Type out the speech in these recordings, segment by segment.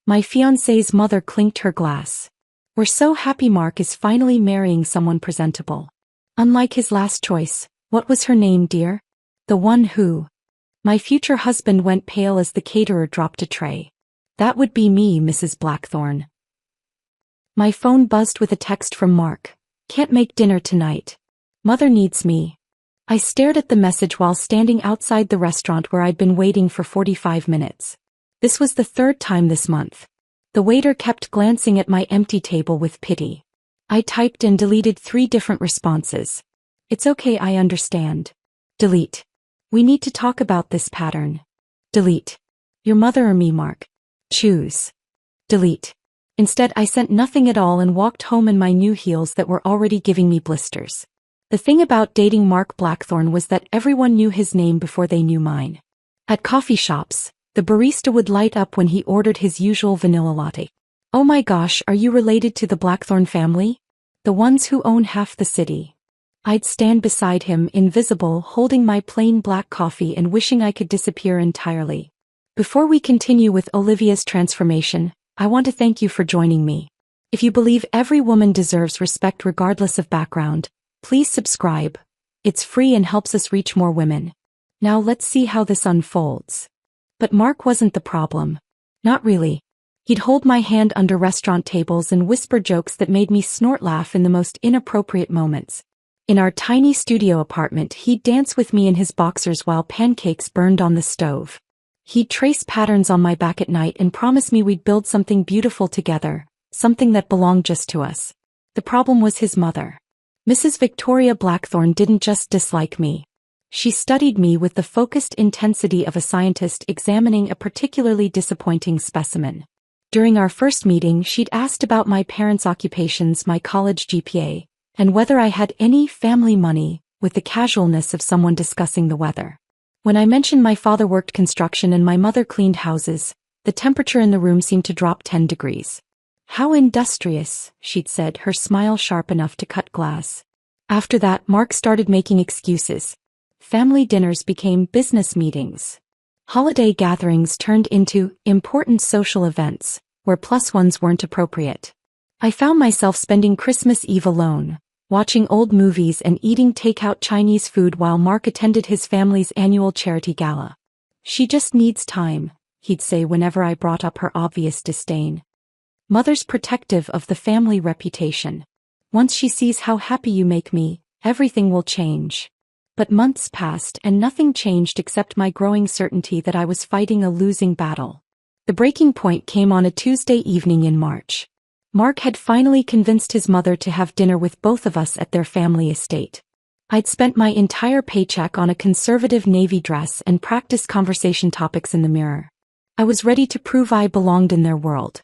My fiancé's mother clinked her glass. We're so happy Mark is finally marrying someone presentable. Unlike his last choice, what was her name, dear? The one who... My future husband went pale as the caterer dropped a tray. That would be me, Mrs. Blackthorne. My phone buzzed with a text from Mark. Can't make dinner tonight. Mother needs me. I stared at the message while standing outside the restaurant where I'd been waiting for 45 minutes. This was the third time this month. The waiter kept glancing at my empty table with pity. I typed and deleted 3 different responses. It's okay, I understand. Delete. We need to talk about this pattern. Delete. Your mother or me, Mark? Choose. Delete. Instead, I sent nothing at all and walked home in my new heels that were already giving me blisters. The thing about dating Mark Blackthorne was that everyone knew his name before they knew mine. At coffee shops, the barista would light up when he ordered his usual vanilla latte. Oh my gosh, are you related to the Blackthorne family? The ones who own half the city. I'd stand beside him, invisible, holding my plain black coffee and wishing I could disappear entirely. Before we continue with Olivia's transformation, I want to thank you for joining me. If you believe every woman deserves respect regardless of background, please subscribe. It's free and helps us reach more women. Now let's see how this unfolds. But Mark wasn't the problem. Not really. He'd hold my hand under restaurant tables and whisper jokes that made me snort laugh in the most inappropriate moments. In our tiny studio apartment, he'd dance with me in his boxers while pancakes burned on the stove. He'd trace patterns on my back at night and promise me we'd build something beautiful together, something that belonged just to us. The problem was his mother. Mrs. Victoria Blackthorne didn't just dislike me. She studied me with the focused intensity of a scientist examining a particularly disappointing specimen. During our first meeting, she'd asked about my parents' occupations, my college GPA, and whether I had any family money, with the casualness of someone discussing the weather. When I mentioned my father worked construction and my mother cleaned houses, the temperature in the room seemed to drop 10 degrees. How industrious, she'd said, her smile sharp enough to cut glass. After that, Mark started making excuses. Family dinners became business meetings. Holiday gatherings turned into important social events, where +1s weren't appropriate. I found myself spending Christmas Eve alone, watching old movies and eating takeout Chinese food while Mark attended his family's annual charity gala. She just needs time, he'd say whenever I brought up her obvious disdain. Mother's protective of the family reputation. Once she sees how happy you make me, everything will change. But months passed and nothing changed except my growing certainty that I was fighting a losing battle. The breaking point came on a Tuesday evening in March. Mark had finally convinced his mother to have dinner with both of us at their family estate. I'd spent my entire paycheck on a conservative navy dress and practiced conversation topics in the mirror. I was ready to prove I belonged in their world.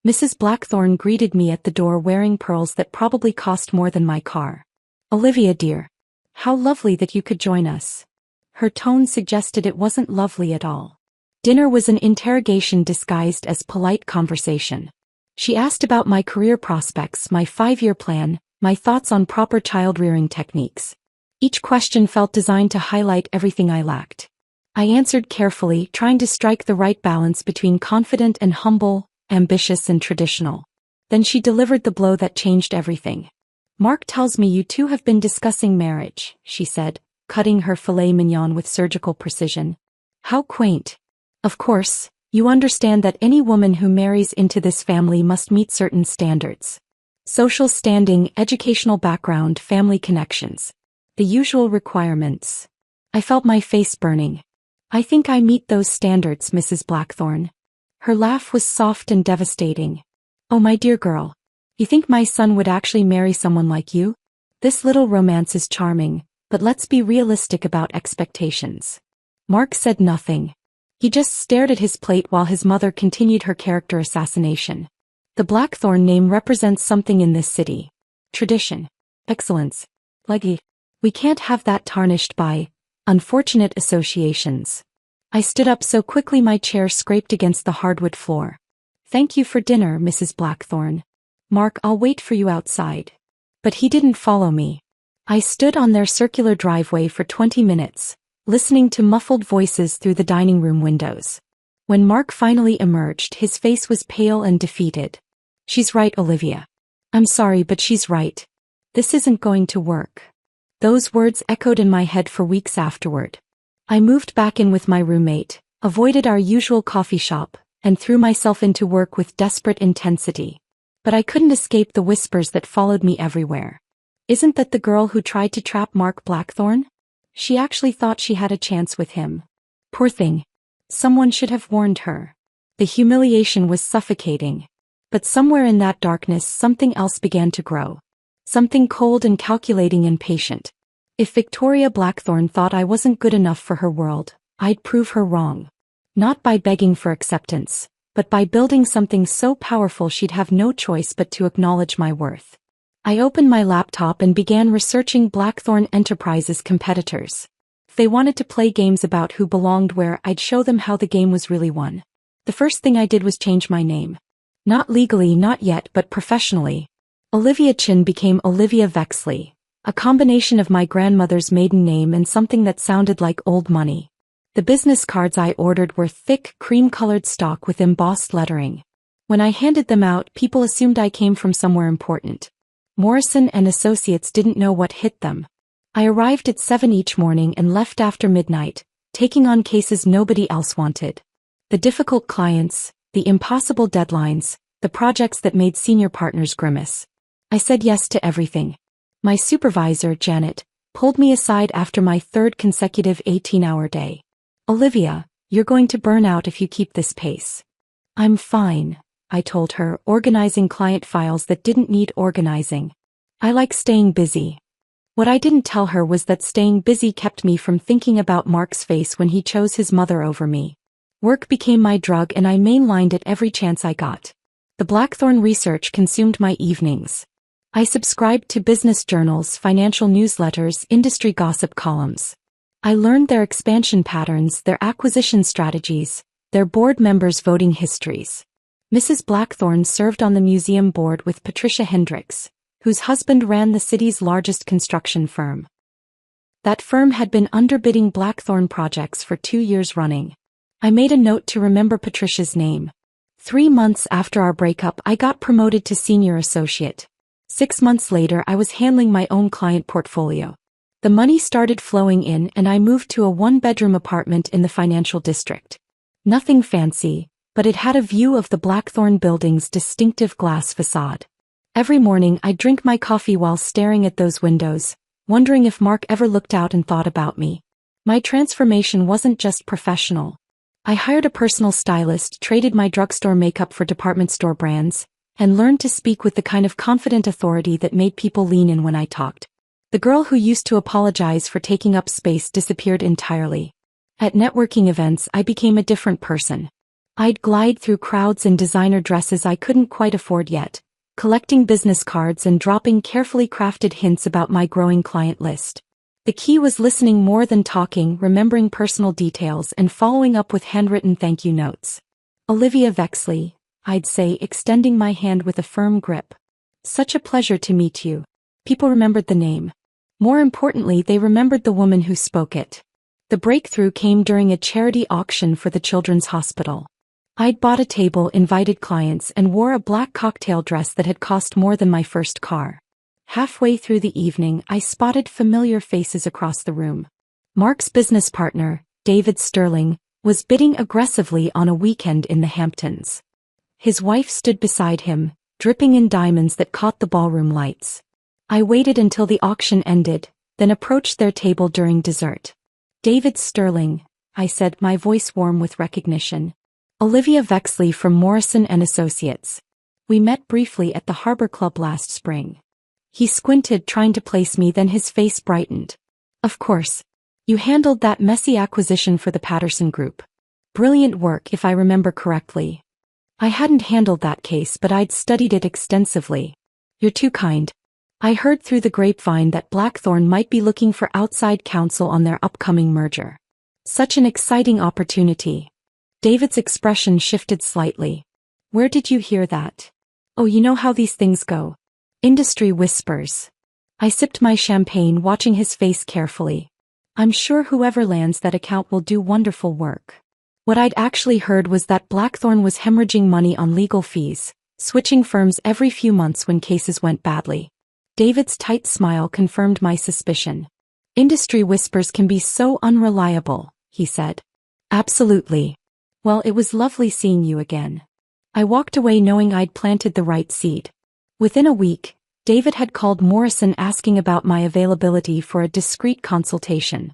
Mrs. Blackthorne greeted me at the door wearing pearls that probably cost more than my car. Olivia, dear. How lovely that you could join us. Her tone suggested it wasn't lovely at all. Dinner was an interrogation disguised as polite conversation. She asked about my career prospects, my 5-year plan, my thoughts on proper child-rearing techniques. Each question felt designed to highlight everything I lacked. I answered carefully, trying to strike the right balance between confident and humble, ambitious and traditional. Then she delivered the blow that changed everything. Mark tells me you two have been discussing marriage, she said, cutting her filet mignon with surgical precision. How quaint. Of course, you understand that any woman who marries into this family must meet certain standards. Social standing, educational background, family connections. The usual requirements. I felt my face burning. I think I meet those standards, Mrs. Blackthorne. Her laugh was soft and devastating. Oh, my dear girl. You think my son would actually marry someone like you? This little romance is charming, but let's be realistic about expectations. Mark said nothing. He just stared at his plate while his mother continued her character assassination. The Blackthorne name represents something in this city. Tradition. Excellence. Legacy. We can't have that tarnished by unfortunate associations. I stood up so quickly my chair scraped against the hardwood floor. Thank you for dinner, Mrs. Blackthorne. Mark, I'll wait for you outside. But he didn't follow me. I stood on their circular driveway for 20 minutes, listening to muffled voices through the dining room windows. When Mark finally emerged, his face was pale and defeated. "She's right, Olivia. I'm sorry, but she's right. This isn't going to work." Those words echoed in my head for weeks afterward. I moved back in with my roommate, avoided our usual coffee shop, and threw myself into work with desperate intensity. But I couldn't escape the whispers that followed me everywhere. "Isn't that the girl who tried to trap Mark Blackthorne? She actually thought she had a chance with him. Poor thing. Someone should have warned her." The humiliation was suffocating. But somewhere in that darkness something else began to grow. Something cold and calculating and patient. If Victoria Blackthorne thought I wasn't good enough for her world, I'd prove her wrong. Not by begging for acceptance, but by building something so powerful she'd have no choice but to acknowledge my worth. I opened my laptop and began researching Blackthorne Enterprises' competitors. If they wanted to play games about who belonged where, I'd show them how the game was really won. The first thing I did was change my name. Not legally, not yet, but professionally. Olivia Chin became Olivia Vexley, a combination of my grandmother's maiden name and something that sounded like old money. The business cards I ordered were thick, cream-colored stock with embossed lettering. When I handed them out, people assumed I came from somewhere important. Morrison and Associates didn't know what hit them. I arrived at 7 each morning and left after midnight, taking on cases nobody else wanted. The difficult clients, the impossible deadlines, the projects that made senior partners grimace. I said yes to everything. My supervisor, Janet, pulled me aside after my third consecutive 18-hour day. "Olivia, you're going to burn out if you keep this pace." "I'm fine," I told her, organizing client files that didn't need organizing. "I like staying busy." What I didn't tell her was that staying busy kept me from thinking about Mark's face when he chose his mother over me. Work became my drug and I mainlined it every chance I got. The Blackthorne research consumed my evenings. I subscribed to business journals, financial newsletters, industry gossip columns. I learned their expansion patterns, their acquisition strategies, their board members' voting histories. Mrs. Blackthorne served on the museum board with Patricia Hendricks, whose husband ran the city's largest construction firm. That firm had been underbidding Blackthorne projects for 2 years running. I made a note to remember Patricia's name. 3 months after our breakup, I got promoted to senior associate. 6 months later, I was handling my own client portfolio. The money started flowing in and I moved to a 1-bedroom apartment in the financial district. Nothing fancy, but it had a view of the Blackthorne building's distinctive glass facade. Every morning I'd drink my coffee while staring at those windows, wondering if Mark ever looked out and thought about me. My transformation wasn't just professional. I hired a personal stylist, traded my drugstore makeup for department store brands, and learned to speak with the kind of confident authority that made people lean in when I talked. The girl who used to apologize for taking up space disappeared entirely. At networking events, I became a different person. I'd glide through crowds in designer dresses I couldn't quite afford yet, collecting business cards and dropping carefully crafted hints about my growing client list. The key was listening more than talking, remembering personal details, and following up with handwritten thank you notes. "Olivia Vexley," I'd say, extending my hand with a firm grip. "Such a pleasure to meet you." People remembered the name. More importantly, they remembered the woman who spoke it. The breakthrough came during a charity auction for the Children's Hospital. I'd bought a table, invited clients, and wore a black cocktail dress that had cost more than my first car. Halfway through the evening, I spotted familiar faces across the room. Mark's business partner, David Sterling, was bidding aggressively on a weekend in the Hamptons. His wife stood beside him, dripping in diamonds that caught the ballroom lights. I waited until the auction ended, then approached their table during dessert. "David Sterling," I said, my voice warm with recognition. "Olivia Vexley from Morrison and Associates. We met briefly at the Harbor Club last spring." He squinted, trying to place me, then his face brightened. "Of course. You handled that messy acquisition for the Patterson Group. Brilliant work, if I remember correctly." I hadn't handled that case, but I'd studied it extensively. "You're too kind. I heard through the grapevine that Blackthorne might be looking for outside counsel on their upcoming merger. Such an exciting opportunity." David's expression shifted slightly. "Where did you hear that?" "Oh, you know how these things go. Industry whispers." I sipped my champagne, watching his face carefully. "I'm sure whoever lands that account will do wonderful work." What I'd actually heard was that Blackthorn was hemorrhaging money on legal fees, switching firms every few months when cases went badly. David's tight smile confirmed my suspicion. Industry whispers can be so unreliable, he said. Absolutely. Well, it was lovely seeing you again. I walked away knowing I'd planted the right seed. Within a week, David had called Morrison asking about my availability for a discreet consultation.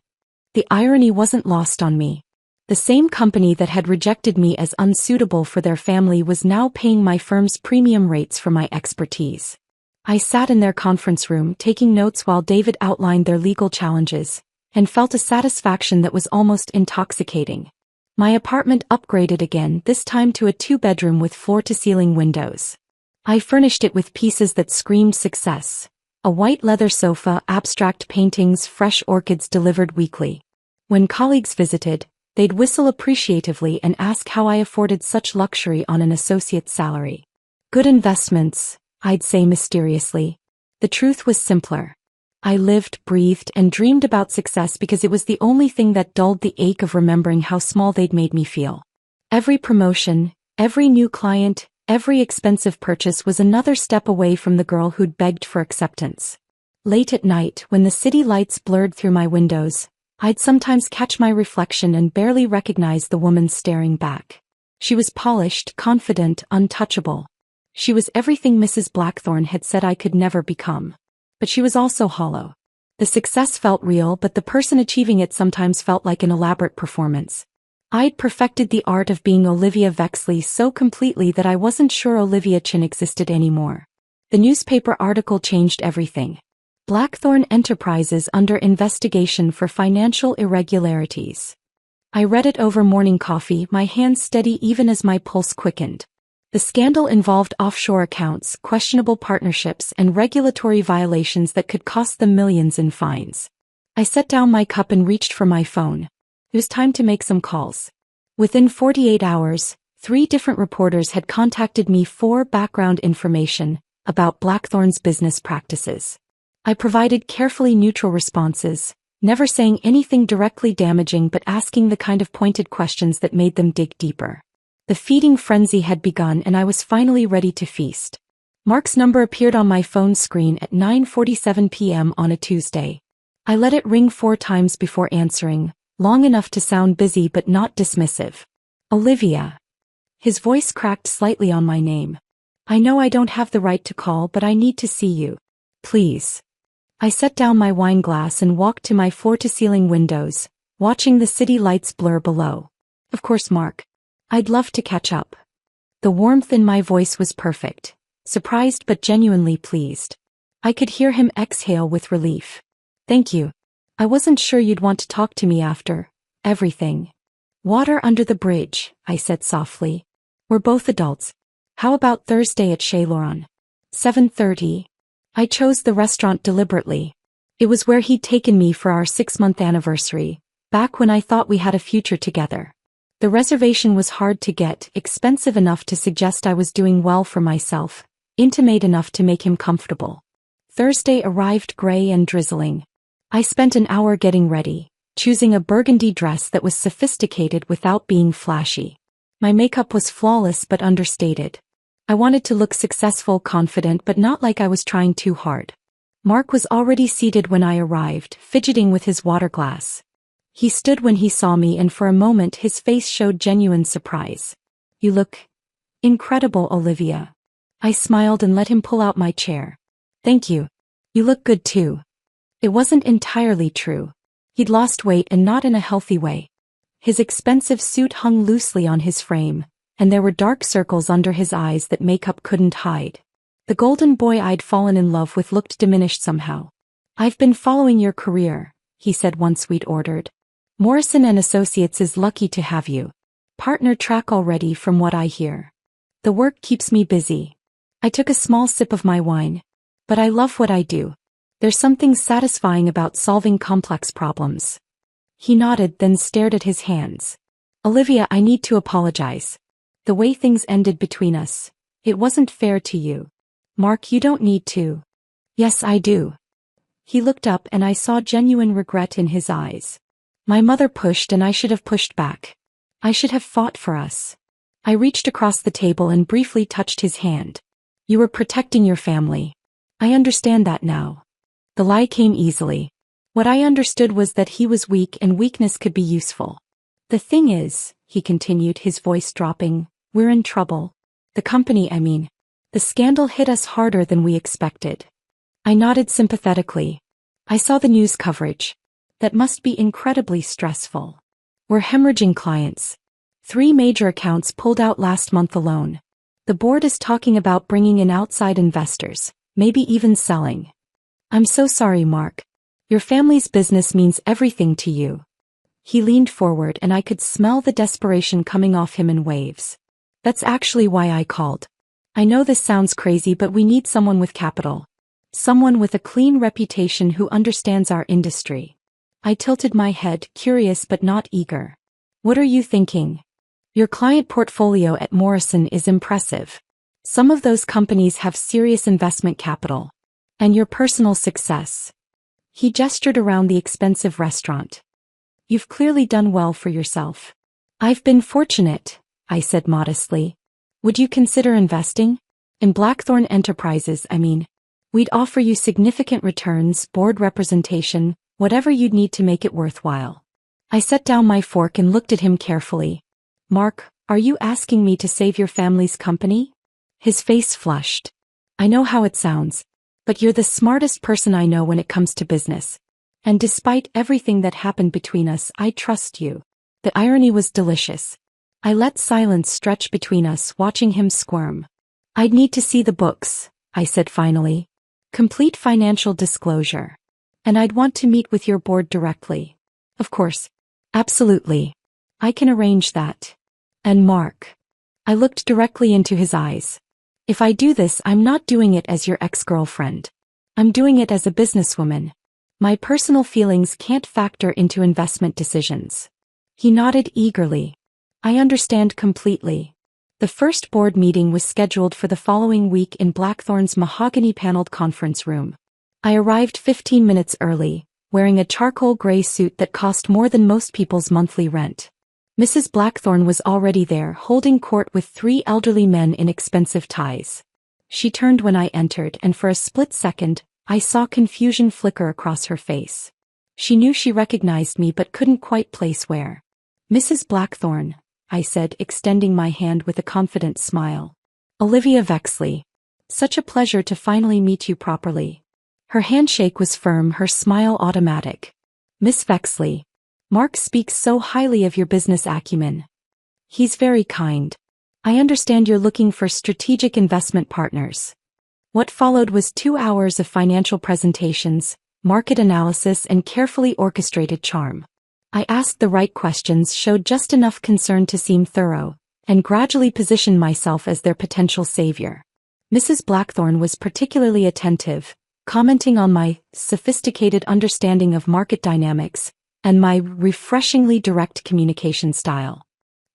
The irony wasn't lost on me. The same company that had rejected me as unsuitable for their family was now paying my firm's premium rates for my expertise. I sat in their conference room taking notes while David outlined their legal challenges, and felt a satisfaction that was almost intoxicating. My apartment upgraded again, this time to a 2-bedroom with floor-to-ceiling windows. I furnished it with pieces that screamed success. A white leather sofa, abstract paintings, fresh orchids delivered weekly. When colleagues visited, they'd whistle appreciatively and ask how I afforded such luxury on an associate's salary. Good investments, I'd say mysteriously. The truth was simpler. I lived, breathed, and dreamed about success because it was the only thing that dulled the ache of remembering how small they'd made me feel. Every promotion, every new client, every expensive purchase was another step away from the girl who'd begged for acceptance. Late at night, when the city lights blurred through my windows, I'd sometimes catch my reflection and barely recognize the woman staring back. She was polished, confident, untouchable. She was everything Mrs. Blackthorn had said I could never become. But she was also hollow. The success felt real, but the person achieving it sometimes felt like an elaborate performance. I'd perfected the art of being Olivia Vexley so completely that I wasn't sure Olivia Chin existed anymore. The newspaper article changed everything. Blackthorn Enterprises under investigation for financial irregularities. I read it over morning coffee, my hands steady even as my pulse quickened. The scandal involved offshore accounts, questionable partnerships, and regulatory violations that could cost them millions in fines. I set down my cup and reached for my phone. It was time to make some calls. Within 48 hours, 3 different reporters had contacted me for background information about Blackthorn's business practices. I provided carefully neutral responses, never saying anything directly damaging but asking the kind of pointed questions that made them dig deeper. The feeding frenzy had begun and I was finally ready to feast. Mark's number appeared on my phone screen at 9:47 p.m. on a Tuesday. I let it ring 4 times before answering, long enough to sound busy but not dismissive. Olivia. His voice cracked slightly on my name. I know I don't have the right to call, but I need to see you. Please. I set down my wine glass and walked to my floor-to-ceiling windows, watching the city lights blur below. Of course, Mark. I'd love to catch up. The warmth in my voice was perfect, surprised but genuinely pleased. I could hear him exhale with relief. Thank you. I wasn't sure you'd want to talk to me after everything. Water under the bridge, I said softly. We're both adults. How about Thursday at Chez Laurent? 7:30. I chose the restaurant deliberately. It was where he'd taken me for our 6-month anniversary, back when I thought we had a future together. The reservation was hard to get, expensive enough to suggest I was doing well for myself, intimate enough to make him comfortable. Thursday arrived gray and drizzling. I spent an hour getting ready, choosing a burgundy dress that was sophisticated without being flashy. My makeup was flawless but understated. I wanted to look successful, confident, but not like I was trying too hard. Mark was already seated when I arrived, fidgeting with his water glass. He stood when he saw me and for a moment his face showed genuine surprise. You look incredible, Olivia. I smiled and let him pull out my chair. Thank you. You look good too. It wasn't entirely true. He'd lost weight and not in a healthy way. His expensive suit hung loosely on his frame, and there were dark circles under his eyes that makeup couldn't hide. The golden boy I'd fallen in love with looked diminished somehow. I've been following your career, he said once we'd ordered. Morrison & Associates is lucky to have you. Partner track already from what I hear. The work keeps me busy. I took a small sip of my wine. But I love what I do. There's something satisfying about solving complex problems. He nodded, then stared at his hands. Olivia, I need to apologize. The way things ended between us, it wasn't fair to you. Mark, you don't need to. Yes, I do. He looked up and I saw genuine regret in his eyes. My mother pushed and I should have pushed back. I should have fought for us. I reached across the table and briefly touched his hand. You were protecting your family. I understand that now. The lie came easily. What I understood was that he was weak and weakness could be useful. The thing is, he continued, his voice dropping, we're in trouble. The company, I mean. The scandal hit us harder than we expected. I nodded sympathetically. I saw the news coverage. That must be incredibly stressful. We're hemorrhaging clients. 3 major accounts pulled out last month alone. The board is talking about bringing in outside investors, maybe even selling. I'm so sorry, Mark. Your family's business means everything to you. He leaned forward and I could smell the desperation coming off him in waves. That's actually why I called. I know this sounds crazy, but we need someone with capital. Someone with a clean reputation who understands our industry. I tilted my head, curious but not eager. What are you thinking? Your client portfolio at Morrison is impressive. Some of those companies have serious investment capital. And your personal success. He gestured around the expensive restaurant. You've clearly done well for yourself. I've been fortunate, I said modestly. Would you consider investing? In Blackthorn Enterprises, I mean. We'd offer you significant returns, board representation, whatever you'd need to make it worthwhile. I set down my fork and looked at him carefully. Mark, are you asking me to save your family's company? His face flushed. I know how it sounds. But you're the smartest person I know when it comes to business. And despite everything that happened between us, I trust you. The irony was delicious. I let silence stretch between us, watching him squirm. I'd need to see the books, I said finally. Complete financial disclosure. And I'd want to meet with your board directly. Of course. Absolutely. I can arrange that. And Mark. I looked directly into his eyes. If I do this, I'm not doing it as your ex-girlfriend. I'm doing it as a businesswoman. My personal feelings can't factor into investment decisions. He nodded eagerly. I understand completely. The first board meeting was scheduled for the following week in Blackthorn's mahogany-paneled conference room. I arrived 15 minutes early, wearing a charcoal gray suit that cost more than most people's monthly rent. Mrs. Blackthorn was already there, holding court with 3 elderly men in expensive ties. She turned when I entered, and for a split second, I saw confusion flicker across her face. She knew she recognized me but couldn't quite place where. Mrs. Blackthorn, I said, extending my hand with a confident smile. Olivia Vexley. Such a pleasure to finally meet you properly. Her handshake was firm, her smile automatic. Miss Vexley. Mark speaks so highly of your business acumen. He's very kind. I understand you're looking for strategic investment partners. What followed was 2 hours of financial presentations, market analysis, and carefully orchestrated charm. I asked the right questions, showed just enough concern to seem thorough, and gradually positioned myself as their potential savior. Mrs. Blackthorn was particularly attentive, commenting on my sophisticated understanding of market dynamics, and my refreshingly direct communication style.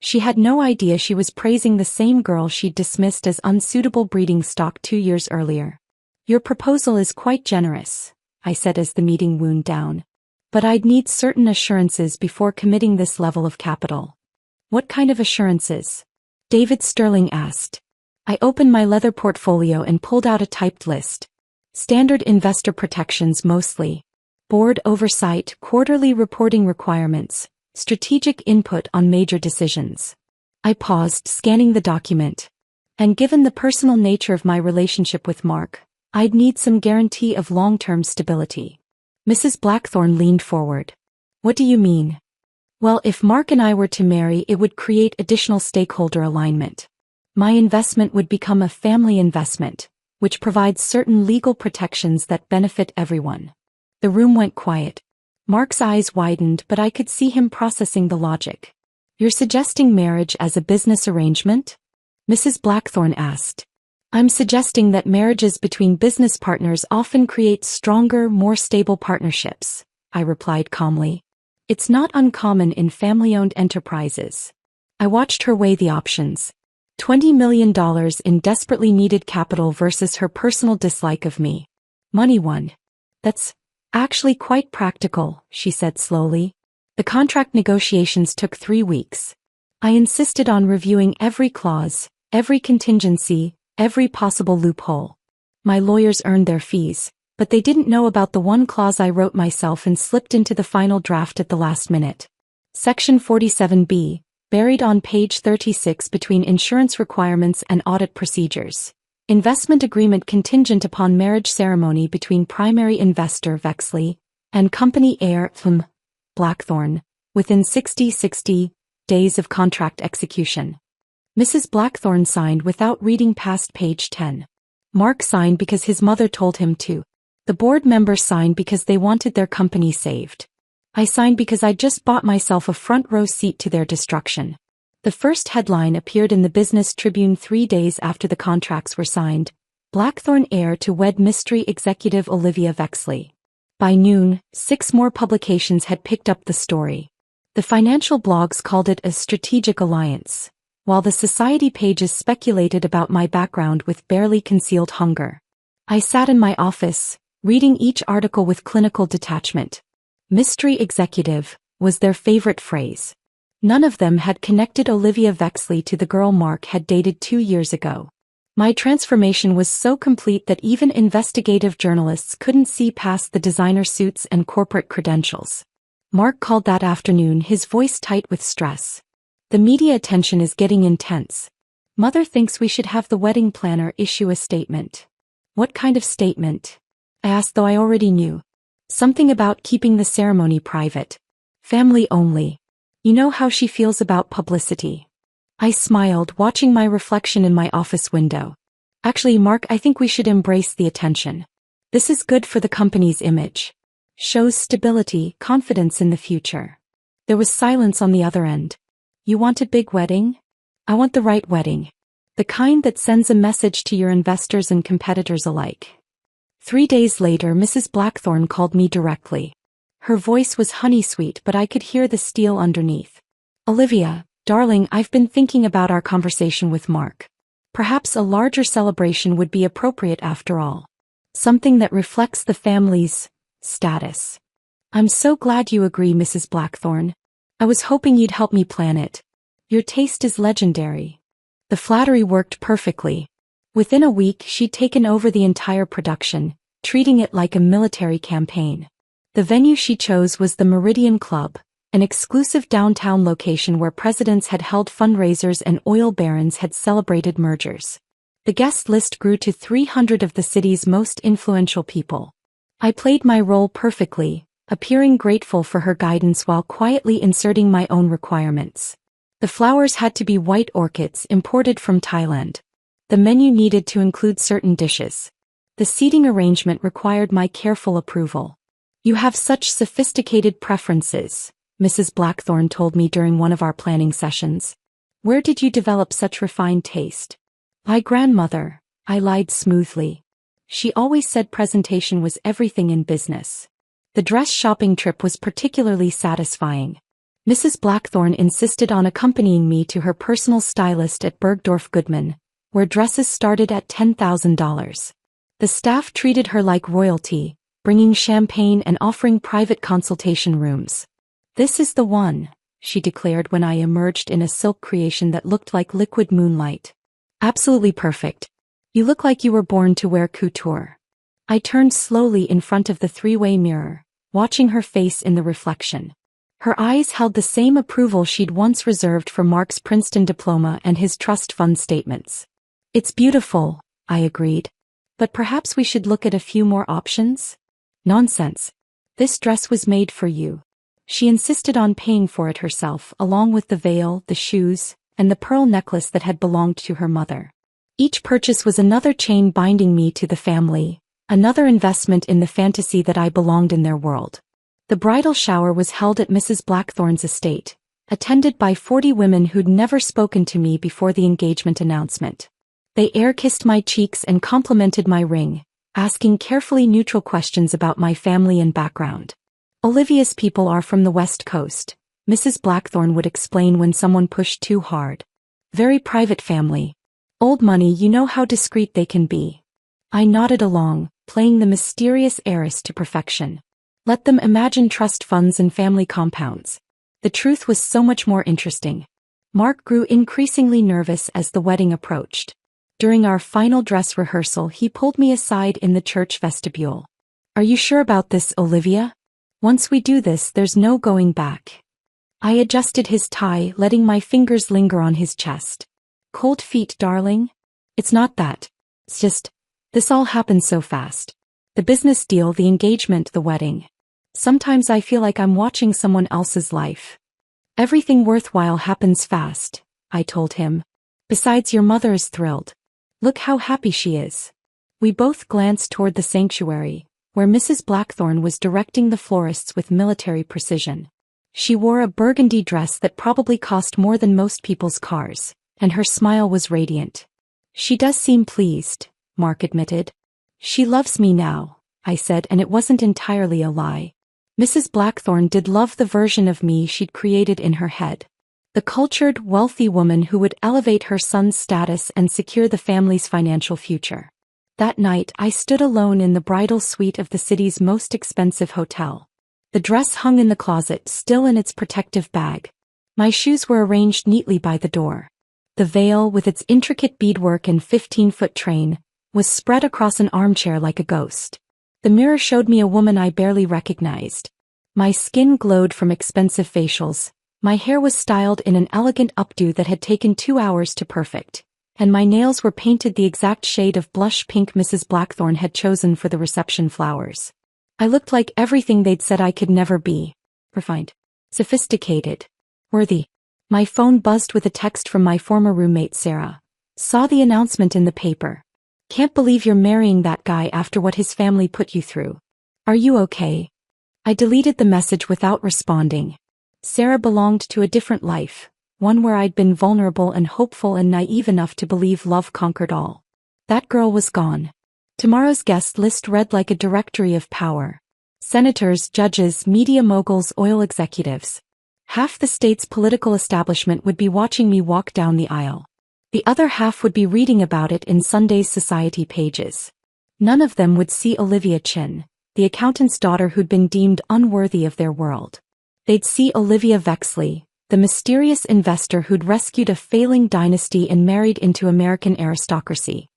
She had no idea she was praising the same girl she'd dismissed as unsuitable breeding stock 2 years earlier. Your proposal is quite generous, I said as the meeting wound down. But I'd need certain assurances before committing this level of capital. What kind of assurances? David Sterling asked. I opened my leather portfolio and pulled out a typed list. Standard investor protections mostly. Board oversight, quarterly reporting requirements, strategic input on major decisions. I paused, scanning the document. And given the personal nature of my relationship with Mark, I'd need some guarantee of long-term stability. Mrs. Blackthorn leaned forward. What do you mean? Well, if Mark and I were to marry, it would create additional stakeholder alignment. My investment would become a family investment, which provides certain legal protections that benefit everyone. The room went quiet. Mark's eyes widened, but I could see him processing the logic. You're suggesting marriage as a business arrangement? Mrs. Blackthorn asked. I'm suggesting that marriages between business partners often create stronger, more stable partnerships, I replied calmly. It's not uncommon in family-owned enterprises. I watched her weigh the options. $20 million in desperately needed capital versus her personal dislike of me. Money won. That's actually quite practical, she said slowly. The contract negotiations took 3 weeks. I insisted on reviewing every clause, every contingency, every possible loophole. My lawyers earned their fees, but they didn't know about the one clause I wrote myself and slipped into the final draft at the last minute. Section 47B, buried on page 36 between insurance requirements and audit procedures. Investment agreement contingent upon marriage ceremony between primary investor Vexley and company heir Blackthorne, within 60 days of contract execution. Mrs. Blackthorne signed without reading past page 10. Mark signed because his mother told him to. The board members signed because they wanted their company saved. I signed because I just bought myself a front row seat to their destruction. The first headline appeared in the Business Tribune 3 days after the contracts were signed: Blackthorne heir to wed mystery executive Olivia Vexley. By noon, 6 more publications had picked up the story. The financial blogs called it a strategic alliance, while the society pages speculated about my background with barely concealed hunger. I sat in my office, reading each article with clinical detachment. Mystery executive was their favorite phrase. None of them had connected Olivia Vexley to the girl Mark had dated 2 years ago. My transformation was so complete that even investigative journalists couldn't see past the designer suits and corporate credentials. Mark called that afternoon, his voice tight with stress. The media attention is getting intense. Mother thinks we should have the wedding planner issue a statement. What kind of statement? I asked, though I already knew. Something about keeping the ceremony private. Family only. You know how she feels about publicity. I smiled, watching my reflection in my office window. Actually, Mark, I think we should embrace the attention. This is good for the company's image. Shows stability, confidence in the future. There was silence on the other end. You want a big wedding? I want the right wedding. The kind that sends a message to your investors and competitors alike. 3 days later, Mrs. Blackthorne called me directly. Her voice was honey-sweet, but I could hear the steel underneath. Olivia, darling, I've been thinking about our conversation with Mark. Perhaps a larger celebration would be appropriate after all. Something that reflects the family's status. I'm so glad you agree, Mrs. Blackthorne. I was hoping you'd help me plan it. Your taste is legendary. The flattery worked perfectly. Within a week, she'd taken over the entire production, treating it like a military campaign. The venue she chose was the Meridian Club, an exclusive downtown location where presidents had held fundraisers and oil barons had celebrated mergers. The guest list grew to 300 of the city's most influential people. I played my role perfectly, appearing grateful for her guidance while quietly inserting my own requirements. The flowers had to be white orchids imported from Thailand. The menu needed to include certain dishes. The seating arrangement required my careful approval. You have such sophisticated preferences, Mrs. Blackthorne told me during one of our planning sessions. Where did you develop such refined taste? My grandmother, I lied smoothly. She always said presentation was everything in business. The dress shopping trip was particularly satisfying. Mrs. Blackthorne insisted on accompanying me to her personal stylist at Bergdorf Goodman, where dresses started at $10,000. The staff treated her like royalty, bringing champagne and offering private consultation rooms. This is the one, she declared when I emerged in a silk creation that looked like liquid moonlight. Absolutely perfect. You look like you were born to wear couture. I turned slowly in front of the three-way mirror, watching her face in the reflection. Her eyes held the same approval she'd once reserved for Mark's Princeton diploma and his trust fund statements. It's beautiful, I agreed. But perhaps we should look at a few more options? Nonsense. This dress was made for you. She insisted on paying for it herself, along with the veil, the shoes, and the pearl necklace that had belonged to her mother. Each purchase was another chain binding me to the family, another investment in the fantasy that I belonged in their world. The bridal shower was held at Mrs. Blackthorne's estate, attended by 40 women who'd never spoken to me before the engagement announcement. They air-kissed my cheeks and complimented my ring, asking carefully neutral questions about my family and background. Olivia's people are from the West Coast, Mrs. Blackthorne would explain when someone pushed too hard. Very private family. Old money, you know how discreet they can be. I nodded along, playing the mysterious heiress to perfection. Let them imagine trust funds and family compounds. The truth was so much more interesting. Mark grew increasingly nervous as the wedding approached. During our final dress rehearsal, he pulled me aside in the church vestibule. "Are you sure about this, Olivia? Once we do this, there's no going back." I adjusted his tie, letting my fingers linger on his chest. "Cold feet, darling? It's not that. It's just, this all happened so fast. The business deal, the engagement, the wedding. Sometimes I feel like I'm watching someone else's life." "Everything worthwhile happens fast," I told him. "Besides, your mother is thrilled. Look how happy she is." We both glanced toward the sanctuary, where Mrs. Blackthorne was directing the florists with military precision. She wore a burgundy dress that probably cost more than most people's cars, and her smile was radiant. "She does seem pleased," Mark admitted. "She loves me now," I said, and it wasn't entirely a lie. Mrs. Blackthorne did love the version of me she'd created in her head. The cultured, wealthy woman who would elevate her son's status and secure the family's financial future. That night, I stood alone in the bridal suite of the city's most expensive hotel. The dress hung in the closet, still in its protective bag. My shoes were arranged neatly by the door. The veil, with its intricate beadwork and 15-foot train, was spread across an armchair like a ghost. The mirror showed me a woman I barely recognized. My skin glowed from expensive facials, my hair was styled in an elegant updo that had taken 2 hours to perfect, and my nails were painted the exact shade of blush pink Mrs. Blackthorne had chosen for the reception flowers. I looked like everything they'd said I could never be. Refined, sophisticated, worthy. My phone buzzed with a text from my former roommate Sarah. "Saw the announcement in the paper. Can't believe you're marrying that guy after what his family put you through. Are you okay?" I deleted the message without responding. Sarah belonged to a different life, one where I'd been vulnerable and hopeful and naive enough to believe love conquered all. That girl was gone. Tomorrow's guest list read like a directory of power. Senators, judges, media moguls, oil executives. Half the state's political establishment would be watching me walk down the aisle. The other half would be reading about it in Sunday's society pages. None of them would see Olivia Chin, the accountant's daughter who'd been deemed unworthy of their world. They'd see Olivia Vexley, the mysterious investor who'd rescued a failing dynasty and married into American aristocracy.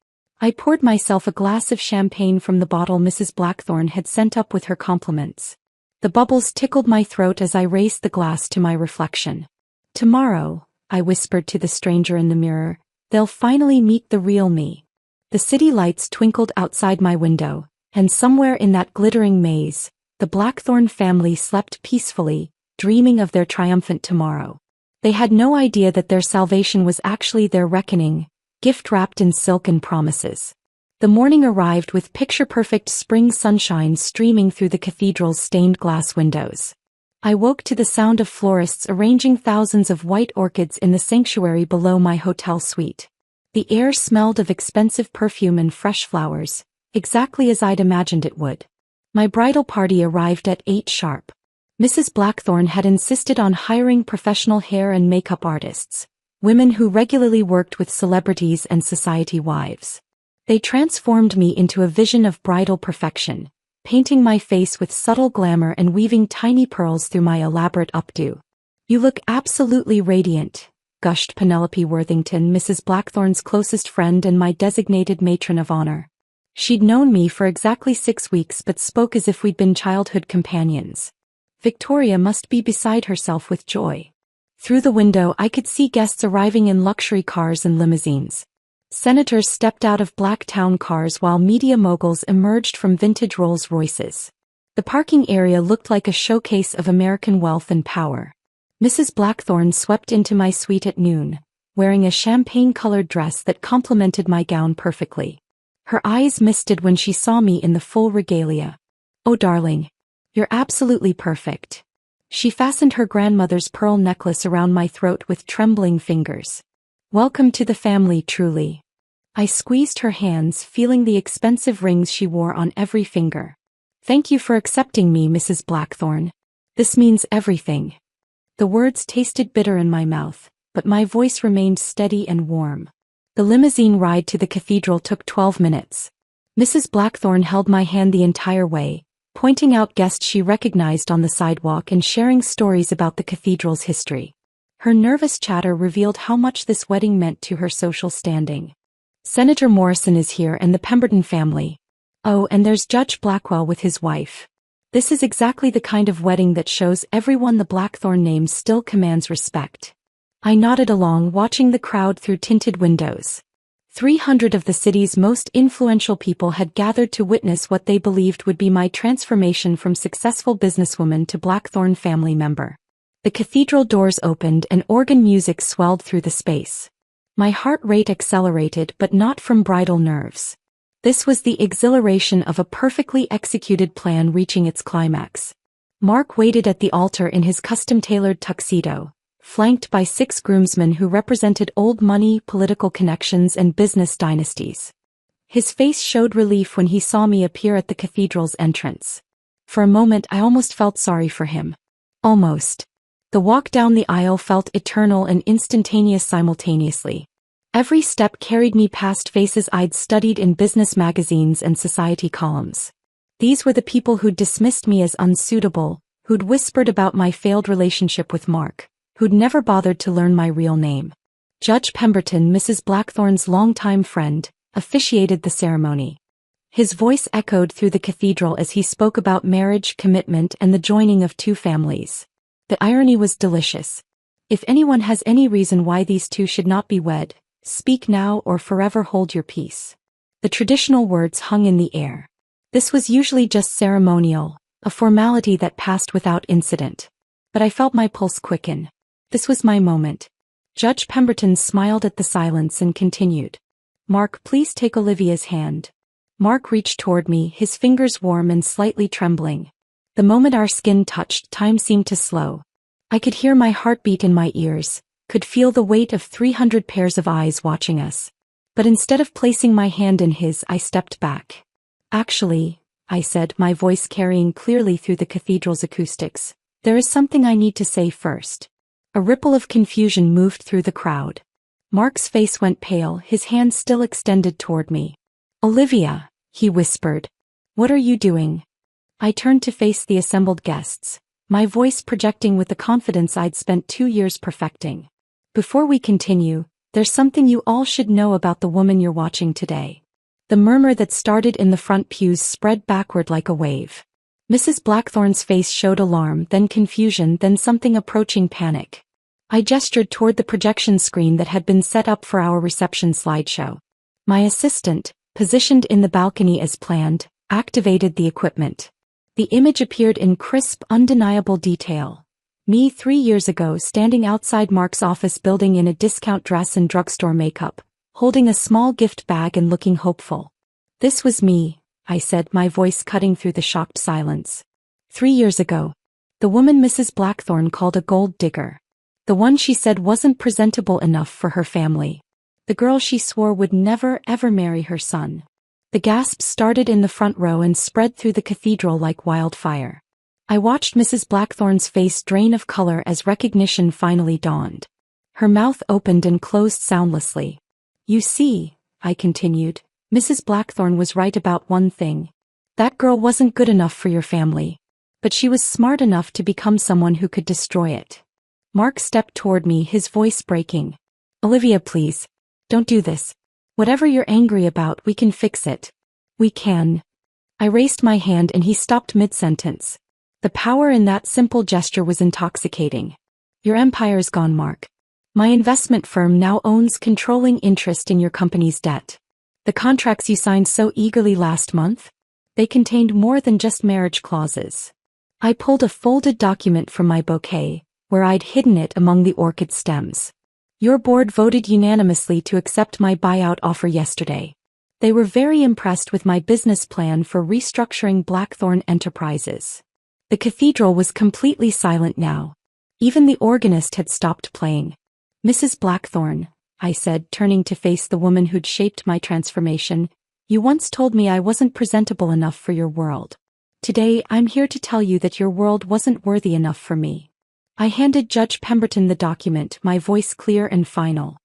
I poured myself a glass of champagne from the bottle Mrs. Blackthorne had sent up with her compliments. The bubbles tickled my throat as I raised the glass to my reflection. "Tomorrow," I whispered to the stranger in the mirror, "they'll finally meet the real me." The city lights twinkled outside my window, and somewhere in that glittering maze, the Blackthorne family slept peacefully, dreaming of their triumphant tomorrow. They had no idea that their salvation was actually their reckoning, gift wrapped in silk and promises. The morning arrived with picture-perfect spring sunshine streaming through the cathedral's stained glass windows. I woke to the sound of florists arranging thousands of white orchids in the sanctuary below my hotel suite. The air smelled of expensive perfume and fresh flowers, exactly as I'd imagined it would. My bridal party arrived at 8 sharp. Mrs. Blackthorne had insisted on hiring professional hair and makeup artists, women who regularly worked with celebrities and society wives. They transformed me into a vision of bridal perfection, painting my face with subtle glamour and weaving tiny pearls through my elaborate updo. "You look absolutely radiant," gushed Penelope Worthington, Mrs. Blackthorne's closest friend and my designated matron of honor. She'd known me for exactly 6 weeks but spoke as if we'd been childhood companions. Victoria must be beside herself with joy. Through the window I could see guests arriving in luxury cars and limousines. Senators stepped out of black town cars while media moguls emerged from vintage Rolls-Royces. The parking area looked like a showcase of American wealth and power. Mrs. Blackthorne swept into my suite at noon, wearing a champagne-colored dress that complemented my gown perfectly. Her eyes misted when she saw me in the full regalia. "Oh darling, you're absolutely perfect." She fastened her grandmother's pearl necklace around my throat with trembling fingers. "Welcome to the family, truly." I squeezed her hands, feeling the expensive rings she wore on every finger. "Thank you for accepting me, Mrs. Blackthorne. This means everything." The words tasted bitter in my mouth, but my voice remained steady and warm. The limousine ride to the cathedral took 12 minutes. Mrs. Blackthorne held my hand the entire way, pointing out guests she recognized on the sidewalk and sharing stories about the cathedral's history. Her nervous chatter revealed how much this wedding meant to her social standing. Senator Morrison is here and the Pemberton family. Oh, and there's Judge Blackwell with his wife. This is exactly the kind of wedding that shows everyone the Blackthorn name still commands respect. I nodded along, watching the crowd through tinted windows. 300 of the city's most influential people had gathered to witness what they believed would be my transformation from successful businesswoman to Blackthorn family member. The cathedral doors opened and organ music swelled through the space. My heart rate accelerated, but not from bridal nerves. This was the exhilaration of a perfectly executed plan reaching its climax. Mark waited at the altar in his custom-tailored tuxedo, flanked by 6 groomsmen who represented old money, political connections, and business dynasties. His face showed relief when he saw me appear at the cathedral's entrance. For a moment I almost felt sorry for him. Almost. The walk down the aisle felt eternal and instantaneous simultaneously. Every step carried me past faces I'd studied in business magazines and society columns. These were the people who'd dismissed me as unsuitable, who'd whispered about my failed relationship with Mark, who'd never bothered to learn my real name. Judge Pemberton, Mrs. Blackthorn's longtime friend, officiated the ceremony. His voice echoed through the cathedral as he spoke about marriage, commitment, and the joining of 2 families. The irony was delicious. If anyone has any reason why these 2 should not be wed, speak now or forever hold your peace. The traditional words hung in the air. This was usually just ceremonial, a formality that passed without incident. But I felt my pulse quicken. This was my moment. Judge Pemberton smiled at the silence and continued. Mark, please take Olivia's hand. Mark reached toward me, his fingers warm and slightly trembling. The moment our skin touched, time seemed to slow. I could hear my heartbeat in my ears, could feel the weight of 300 pairs of eyes watching us. But instead of placing my hand in his, I stepped back. Actually, I said, my voice carrying clearly through the cathedral's acoustics, there is something I need to say first. A ripple of confusion moved through the crowd. Mark's face went pale, his hand still extended toward me. Olivia, he whispered. What are you doing? I turned to face the assembled guests, my voice projecting with the confidence I'd spent 2 years perfecting. Before we continue, there's something you all should know about the woman you're watching today. The murmur that started in the front pews spread backward like a wave. Mrs. Blackthorn's face showed alarm, then confusion, then something approaching panic. I gestured toward the projection screen that had been set up for our reception slideshow. My assistant, positioned in the balcony as planned, activated the equipment. The image appeared in crisp, undeniable detail. Me 3 years ago standing outside Mark's office building in a discount dress and drugstore makeup, holding a small gift bag and looking hopeful. This was me, I said, my voice cutting through the shocked silence. 3 years ago. The woman Mrs. Blackthorn called a gold digger. The one she said wasn't presentable enough for her family. The girl she swore would never ever marry her son. The gasps started in the front row and spread through the cathedral like wildfire. I watched Mrs. Blackthorn's face drain of color as recognition finally dawned. Her mouth opened and closed soundlessly. You see, I continued, Mrs. Blackthorn was right about one thing. That girl wasn't good enough for your family. But she was smart enough to become someone who could destroy it. Mark stepped toward me, his voice breaking. Olivia, please. Don't do this. Whatever you're angry about, we can fix it. We can. I raised my hand and he stopped mid-sentence. The power in that simple gesture was intoxicating. Your empire's gone, Mark. My investment firm now owns controlling interest in your company's debt. The contracts you signed so eagerly last month? They contained more than just marriage clauses. I pulled a folded document from my bouquet, where I'd hidden it among the orchid stems. Your board voted unanimously to accept my buyout offer yesterday. They were very impressed with my business plan for restructuring Blackthorn Enterprises. The cathedral was completely silent now. Even the organist had stopped playing. Mrs. Blackthorn, I said, turning to face the woman who'd shaped my transformation, you once told me I wasn't presentable enough for your world. Today, I'm here to tell you that your world wasn't worthy enough for me. I handed Judge Pemberton the document, my voice clear and final.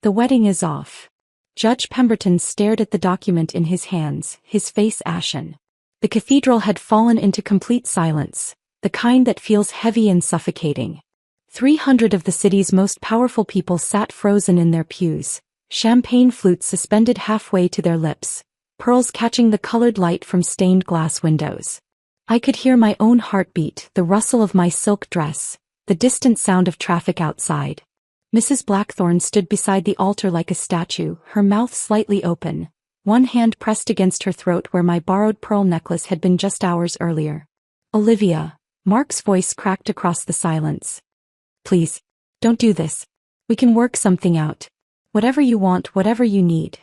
The wedding is off. Judge Pemberton stared at the document in his hands, his face ashen. The cathedral had fallen into complete silence, the kind that feels heavy and suffocating. 300 of the city's most powerful people sat frozen in their pews, champagne flutes suspended halfway to their lips, pearls catching the colored light from stained glass windows. I could hear my own heartbeat, the rustle of my silk dress, the distant sound of traffic outside. Mrs. Blackthorne stood beside the altar like a statue, her mouth slightly open, one hand pressed against her throat where my borrowed pearl necklace had been just hours earlier. "Olivia," Mark's voice cracked across the silence. "Please, don't do this. We can work something out. Whatever you want, whatever you need."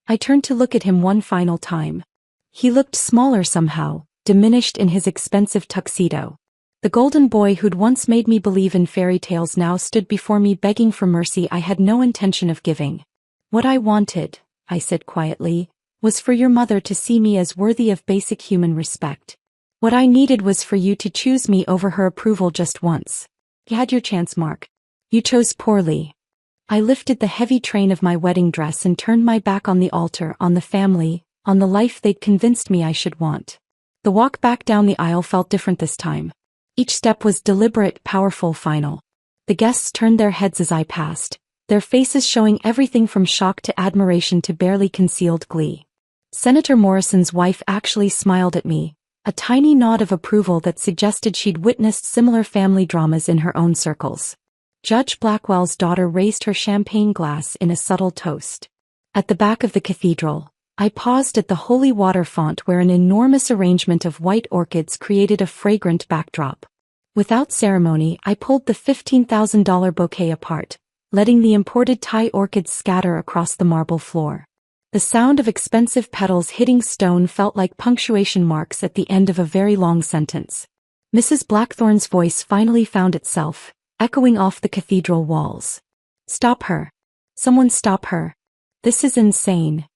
I turned to look at him one final time. He looked smaller somehow, diminished in his expensive tuxedo. The golden boy who'd once made me believe in fairy tales now stood before me begging for mercy I had no intention of giving. "What I wanted," I said quietly, "was for your mother to see me as worthy of basic human respect. What I needed was for you to choose me over her approval just once. You had your chance, Mark. You chose poorly." I lifted the heavy train of my wedding dress and turned my back on the altar, on the family, on the life they'd convinced me I should want. The walk back down the aisle felt different this time. Each step was deliberate, powerful, final. The guests turned their heads as I passed, their faces showing everything from shock to admiration to barely concealed glee. Senator Morrison's wife actually smiled at me, a tiny nod of approval that suggested she'd witnessed similar family dramas in her own circles. Judge Blackwell's daughter raised her champagne glass in a subtle toast. At the back of the cathedral, I paused at the holy water font where an enormous arrangement of white orchids created a fragrant backdrop. Without ceremony, I pulled the $15,000 bouquet apart, letting the imported Thai orchids scatter across the marble floor. The sound of expensive petals hitting stone felt like punctuation marks at the end of a very long sentence. Mrs. Blackthorne's voice finally found itself, echoing off the cathedral walls. "Stop her. Someone stop her. This is insane."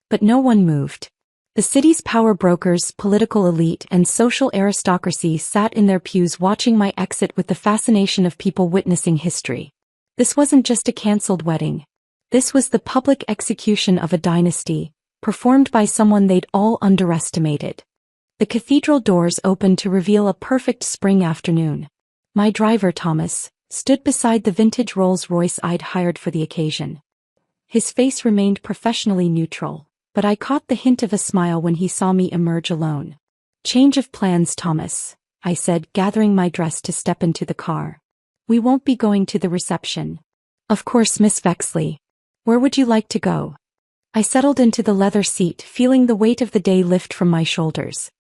But no one moved. The city's power brokers, political elite, and social aristocracy sat in their pews watching my exit with the fascination of people witnessing history. This wasn't just a cancelled wedding. This was the public execution of a dynasty, performed by someone they'd all underestimated. The cathedral doors opened to reveal a perfect spring afternoon. My driver, Thomas, stood beside the vintage Rolls-Royce I'd hired for the occasion. His face remained professionally neutral, but I caught the hint of a smile when he saw me emerge alone. "Change of plans, Thomas," I said, gathering my dress to step into the car. "We won't be going to the reception." "Of course, Miss Vexley. Where would you like to go?" I settled into the leather seat, feeling the weight of the day lift from my shoulders.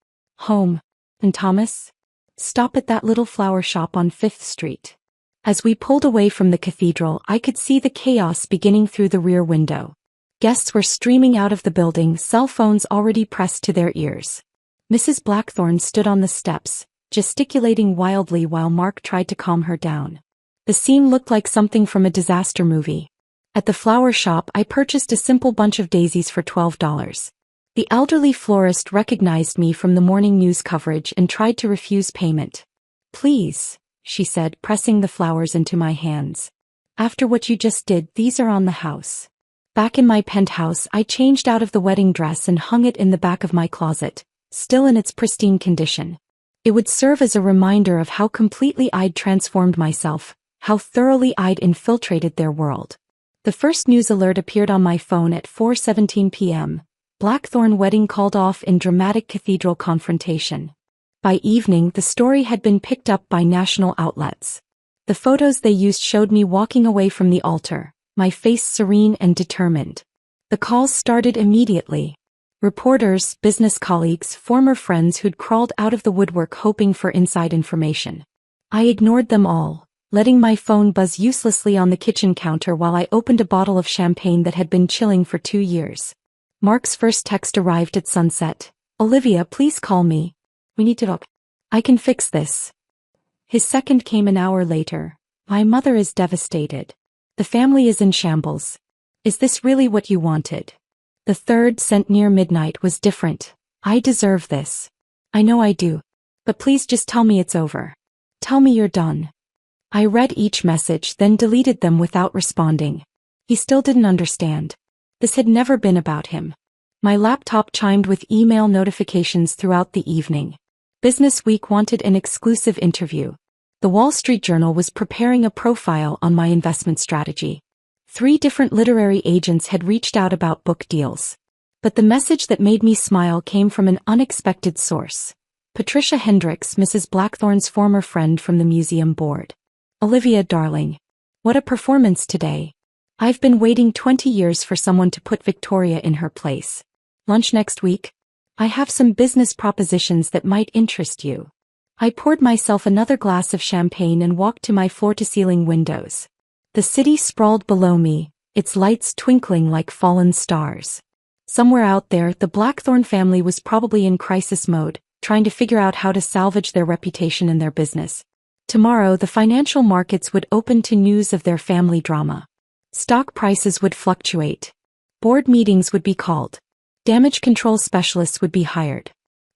"Home. And Thomas? Stop at that little flower shop on 5th Street. As we pulled away from the cathedral, I could see the chaos beginning through the rear window. Guests were streaming out of the building, cell phones already pressed to their ears. Mrs. Blackthorne stood on the steps, gesticulating wildly while Mark tried to calm her down. The scene looked like something from a disaster movie. At the flower shop, I purchased a simple bunch of daisies for $12. The elderly florist recognized me from the morning news coverage and tried to refuse payment. "Please," she said, pressing the flowers into my hands. "After what you just did, these are on the house." Back in my penthouse, I changed out of the wedding dress and hung it in the back of my closet, still in its pristine condition. It would serve as a reminder of how completely I'd transformed myself, how thoroughly I'd infiltrated their world. The first news alert appeared on my phone at 4:17 p.m. Blackthorne wedding called off in dramatic cathedral confrontation. By evening, the story had been picked up by national outlets. The photos they used showed me walking away from the altar, my face serene and determined. The calls started immediately. Reporters, business colleagues, former friends who'd crawled out of the woodwork hoping for inside information. I ignored them all, letting my phone buzz uselessly on the kitchen counter while I opened a bottle of champagne that had been chilling for 2 years. Mark's first text arrived at sunset. "Olivia, please call me. We need to talk. I can fix this." His second came an hour later. "My mother is devastated. The family is in shambles. Is this really what you wanted?" The third, sent near midnight, was different. "I deserve this. I know I do. But please just tell me it's over. Tell me you're done." I read each message, then deleted them without responding. He still didn't understand. This had never been about him. My laptop chimed with email notifications throughout the evening. Business Week wanted an exclusive interview. The Wall Street Journal was preparing a profile on my investment strategy. 3 different literary agents had reached out about book deals. But the message that made me smile came from an unexpected source. Patricia Hendricks, Mrs. Blackthorne's former friend from the museum board. Olivia, darling. What a performance today. I've been waiting 20 years for someone to put Victoria in her place. Lunch next week? I have some business propositions that might interest you. I poured myself another glass of champagne and walked to my floor-to-ceiling windows. The city sprawled below me, its lights twinkling like fallen stars. Somewhere out there, the Blackthorne family was probably in crisis mode, trying to figure out how to salvage their reputation and their business. Tomorrow, the financial markets would open to news of their family drama. Stock prices would fluctuate. Board meetings would be called. Damage control specialists would be hired.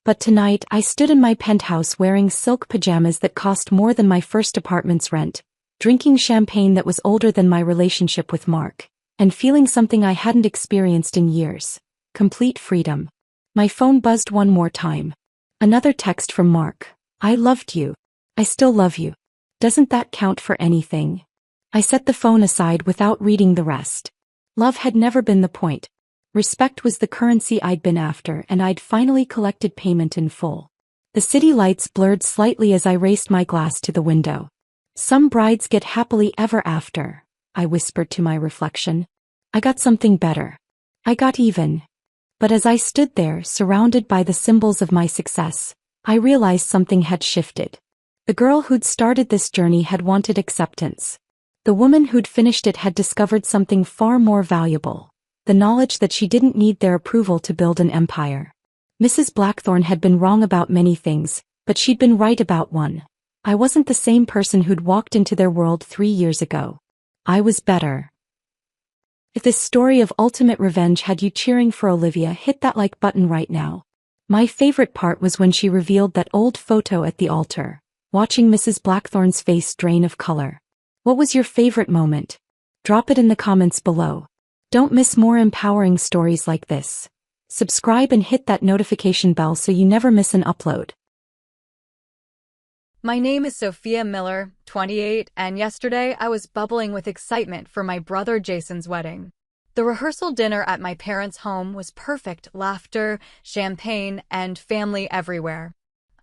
But tonight, I stood in my penthouse wearing silk pajamas that cost more than my first apartment's rent, drinking champagne that was older than my relationship with Mark, and feeling something I hadn't experienced in years. Complete freedom. My phone buzzed one more time. Another text from Mark. I loved you. I still love you. Doesn't that count for anything? I set the phone aside without reading the rest. Love had never been the point. Respect was the currency I'd been after, and I'd finally collected payment in full. The city lights blurred slightly as I raised my glass to the window. Some brides get happily ever after, I whispered to my reflection. I got something better. I got even. But as I stood there, surrounded by the symbols of my success, I realized something had shifted. The girl who'd started this journey had wanted acceptance. The woman who'd finished it had discovered something far more valuable. The knowledge that she didn't need their approval to build an empire. Mrs. Blackthorne had been wrong about many things, but she'd been right about one. I wasn't the same person who'd walked into their world 3 years ago. I was better. If this story of ultimate revenge had you cheering for Olivia, hit that like button right now. My favorite part was when she revealed that old photo at the altar, watching Mrs. Blackthorne's face drain of color. What was your favorite moment? Drop it in the comments below. Don't miss more empowering stories like this. Subscribe and hit that notification bell so you never miss an upload. My name is Sophia Miller, 28, and yesterday I was bubbling with excitement for my brother Jason's wedding. The rehearsal dinner at my parents' home was perfect: laughter, champagne, and family everywhere.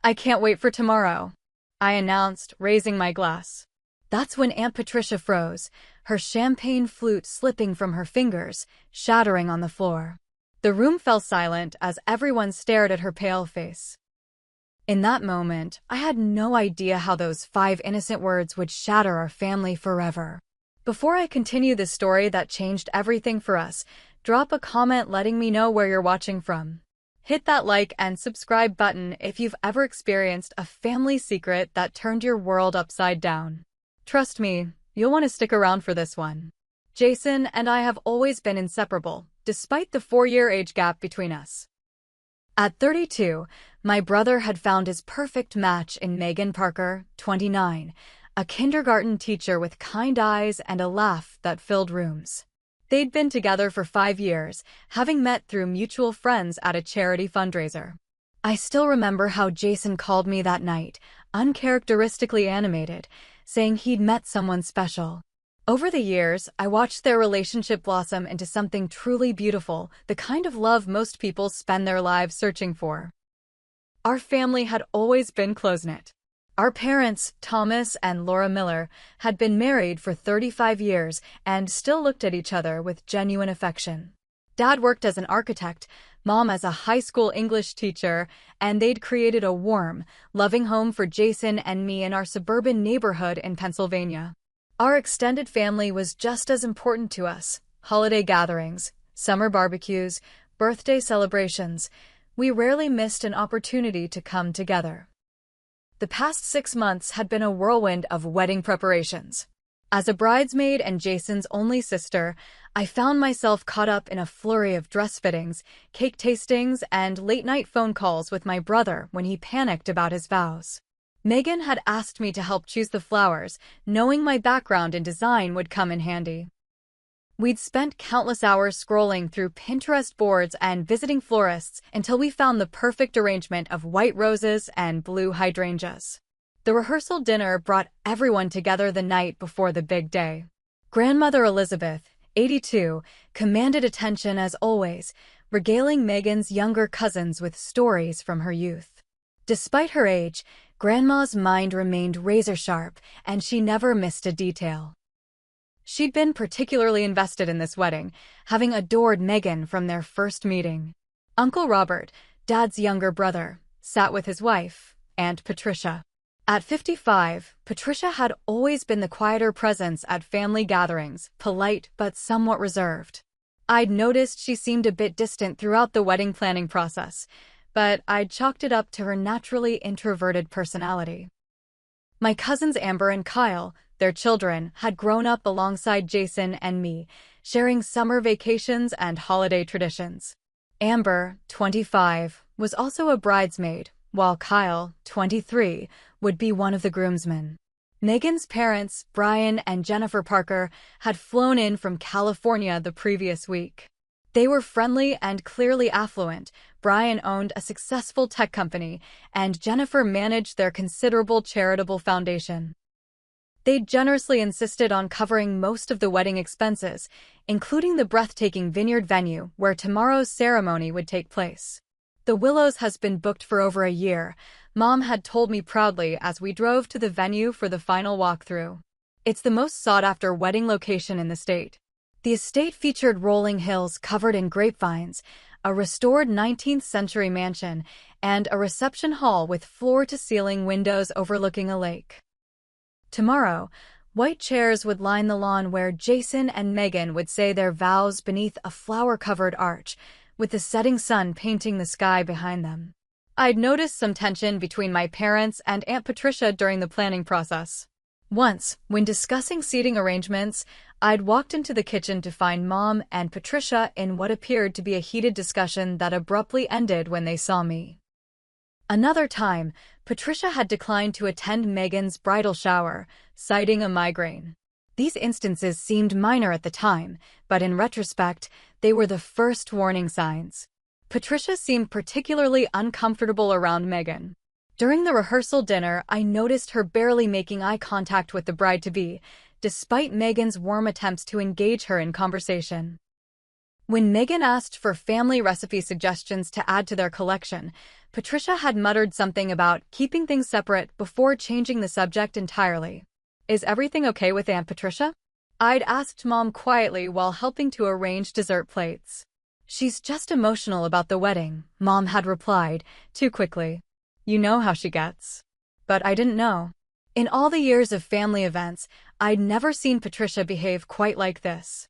I can't wait for tomorrow, I announced, raising my glass. That's when Aunt Patricia froze, her champagne flute slipping from her fingers, shattering on the floor. The room fell silent as everyone stared at her pale face. In that moment, I had no idea how those 5 innocent words would shatter our family forever. Before I continue the story that changed everything for us, drop a comment letting me know where you're watching from. Hit that like and subscribe button if you've ever experienced a family secret that turned your world upside down. Trust me, you'll want to stick around for this one. Jason and I have always been inseparable, despite the 4-year age gap between us. At 32, my brother had found his perfect match in Megan Parker, 29, a kindergarten teacher with kind eyes and a laugh that filled rooms. They'd been together for 5 years, having met through mutual friends at a charity fundraiser. I still remember how Jason called me that night, uncharacteristically animated, saying he'd met someone special. Over the years, I watched their relationship blossom into something truly beautiful, the kind of love most people spend their lives searching for. Our family had always been close-knit. Our parents, Thomas and Laura Miller, had been married for 35 years and still looked at each other with genuine affection. Dad worked as an architect, Mom as a high school English teacher, and they'd created a warm, loving home for Jason and me in our suburban neighborhood in Pennsylvania. Our extended family was just as important to us. Holiday gatherings, summer barbecues, birthday celebrations. We rarely missed an opportunity to come together. The past 6 months had been a whirlwind of wedding preparations. As a bridesmaid and Jason's only sister, I found myself caught up in a flurry of dress fittings, cake tastings, and late-night phone calls with my brother when he panicked about his vows. Megan had asked me to help choose the flowers, knowing my background in design would come in handy. We'd spent countless hours scrolling through Pinterest boards and visiting florists until we found the perfect arrangement of white roses and blue hydrangeas. The rehearsal dinner brought everyone together the night before the big day. Grandmother Elizabeth, 82, commanded attention as always, regaling Meghan's younger cousins with stories from her youth. Despite her age, Grandma's mind remained razor-sharp, and she never missed a detail. She'd been particularly invested in this wedding, having adored Meghan from their first meeting. Uncle Robert, Dad's younger brother, sat with his wife, Aunt Patricia. At 55, Patricia had always been the quieter presence at family gatherings, polite but somewhat reserved. I'd noticed she seemed a bit distant throughout the wedding planning process, but I'd chalked it up to her naturally introverted personality. My cousins Amber and Kyle, their children, had grown up alongside Jason and me, sharing summer vacations and holiday traditions. Amber, 25, was also a bridesmaid, while Kyle, 23, would be one of the groomsmen. Meghan's parents, Brian and Jennifer Parker, had flown in from California the previous week. They were friendly and clearly affluent. Brian owned a successful tech company, and Jennifer managed their considerable charitable foundation. They generously insisted on covering most of the wedding expenses, including the breathtaking vineyard venue where tomorrow's ceremony would take place. The Willows has been booked for over a year, Mom had told me proudly as we drove to the venue for the final walkthrough. It's the most sought-after wedding location in the state. The estate featured rolling hills covered in grapevines, a restored 19th-century mansion, and a reception hall with floor-to-ceiling windows overlooking a lake. Tomorrow, white chairs would line the lawn where Jason and Meghan would say their vows beneath a flower-covered arch, with the setting sun painting the sky behind them. I'd noticed some tension between my parents and Aunt Patricia during the planning process. Once, when discussing seating arrangements, I'd walked into the kitchen to find Mom and Patricia in what appeared to be a heated discussion that abruptly ended when they saw me. Another time, Patricia had declined to attend Meghan's bridal shower, citing a migraine. These instances seemed minor at the time, but in retrospect, they were the first warning signs. Patricia seemed particularly uncomfortable around Meghan. During the rehearsal dinner, I noticed her barely making eye contact with the bride-to-be, despite Meghan's warm attempts to engage her in conversation. When Meghan asked for family recipe suggestions to add to their collection, Patricia had muttered something about keeping things separate before changing the subject entirely. "Is everything okay with Aunt Patricia?" I'd asked Mom quietly while helping to arrange dessert plates. "She's just emotional about the wedding," Mom had replied, too quickly. "You know how she gets." But I didn't know. In all the years of family events, I'd never seen Patricia behave quite like this.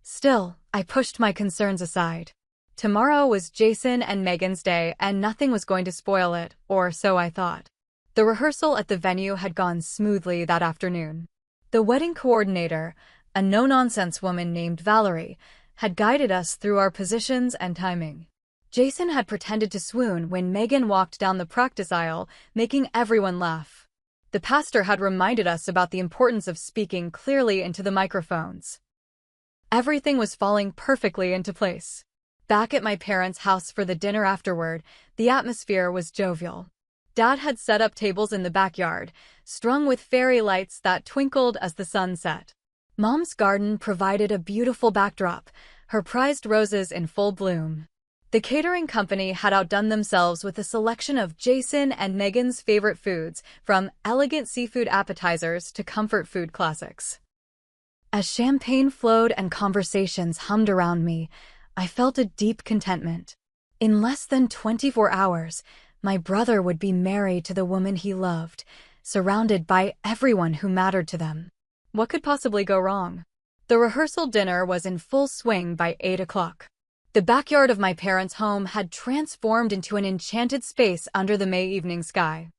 Still, I pushed my concerns aside. Tomorrow was Jason and Meghan's day, and nothing was going to spoil it, or so I thought. The rehearsal at the venue had gone smoothly that afternoon. The wedding coordinator, a no-nonsense woman named Valerie, had guided us through our positions and timing. Jason had pretended to swoon when Meghan walked down the practice aisle, making everyone laugh. The pastor had reminded us about the importance of speaking clearly into the microphones. Everything was falling perfectly into place. Back at my parents' house for the dinner afterward, the atmosphere was jovial. Dad had set up tables in the backyard, strung with fairy lights that twinkled as the sun set. Mom's garden provided a beautiful backdrop, her prized roses in full bloom. The catering company had outdone themselves with a selection of Jason and Meghan's favorite foods, from elegant seafood appetizers to comfort food classics. As champagne flowed and conversations hummed around me, I felt a deep contentment. In less than 24 hours, my brother would be married to the woman he loved, surrounded by everyone who mattered to them. What could possibly go wrong? The rehearsal dinner was in full swing by 8 o'clock. The backyard of my parents' home had transformed into an enchanted space under the May evening sky.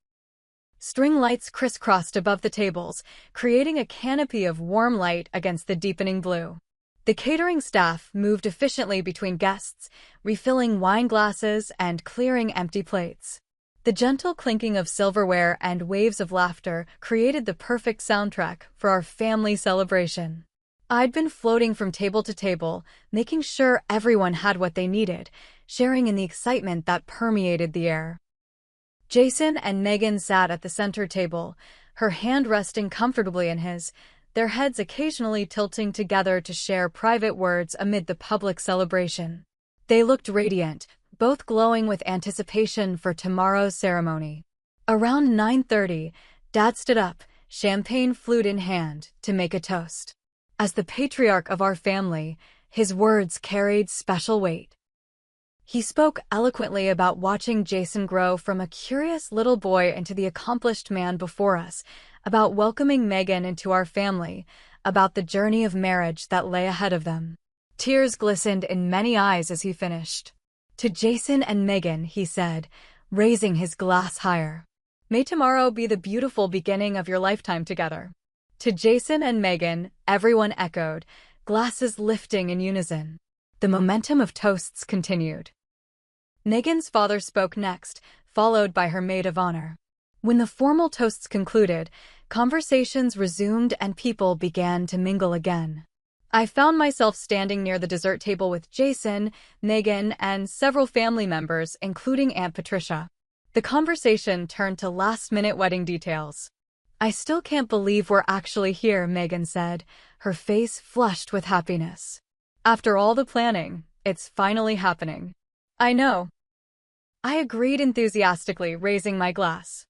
String lights crisscrossed above the tables, creating a canopy of warm light against the deepening blue. The catering staff moved efficiently between guests, refilling wine glasses and clearing empty plates. The gentle clinking of silverware and waves of laughter created the perfect soundtrack for our family celebration. I'd been floating from table to table, making sure everyone had what they needed, sharing in the excitement that permeated the air. Jason and Megan sat at the center table, her hand resting comfortably in his, their heads occasionally tilting together to share private words amid the public celebration. They looked radiant, both glowing with anticipation for tomorrow's ceremony. Around 9:30, Dad stood up, champagne flute in hand, to make a toast. As the patriarch of our family, his words carried special weight. He spoke eloquently about watching Jason grow from a curious little boy into the accomplished man before us, about welcoming Megan into our family, about the journey of marriage that lay ahead of them. Tears glistened in many eyes as he finished. To Jason and Megan, he said, raising his glass higher, "May tomorrow be the beautiful beginning of your lifetime together." To Jason and Megan, everyone echoed, glasses lifting in unison. The momentum of toasts continued. Megan's father spoke next, followed by her maid of honor. When the formal toasts concluded, conversations resumed and people began to mingle again. I found myself standing near the dessert table with Jason, Megan, and several family members, including Aunt Patricia. The conversation turned to last-minute wedding details. "I still can't believe we're actually here," Megan said, her face flushed with happiness. "After all the planning, it's finally happening." "I know." I agreed enthusiastically, raising my glass.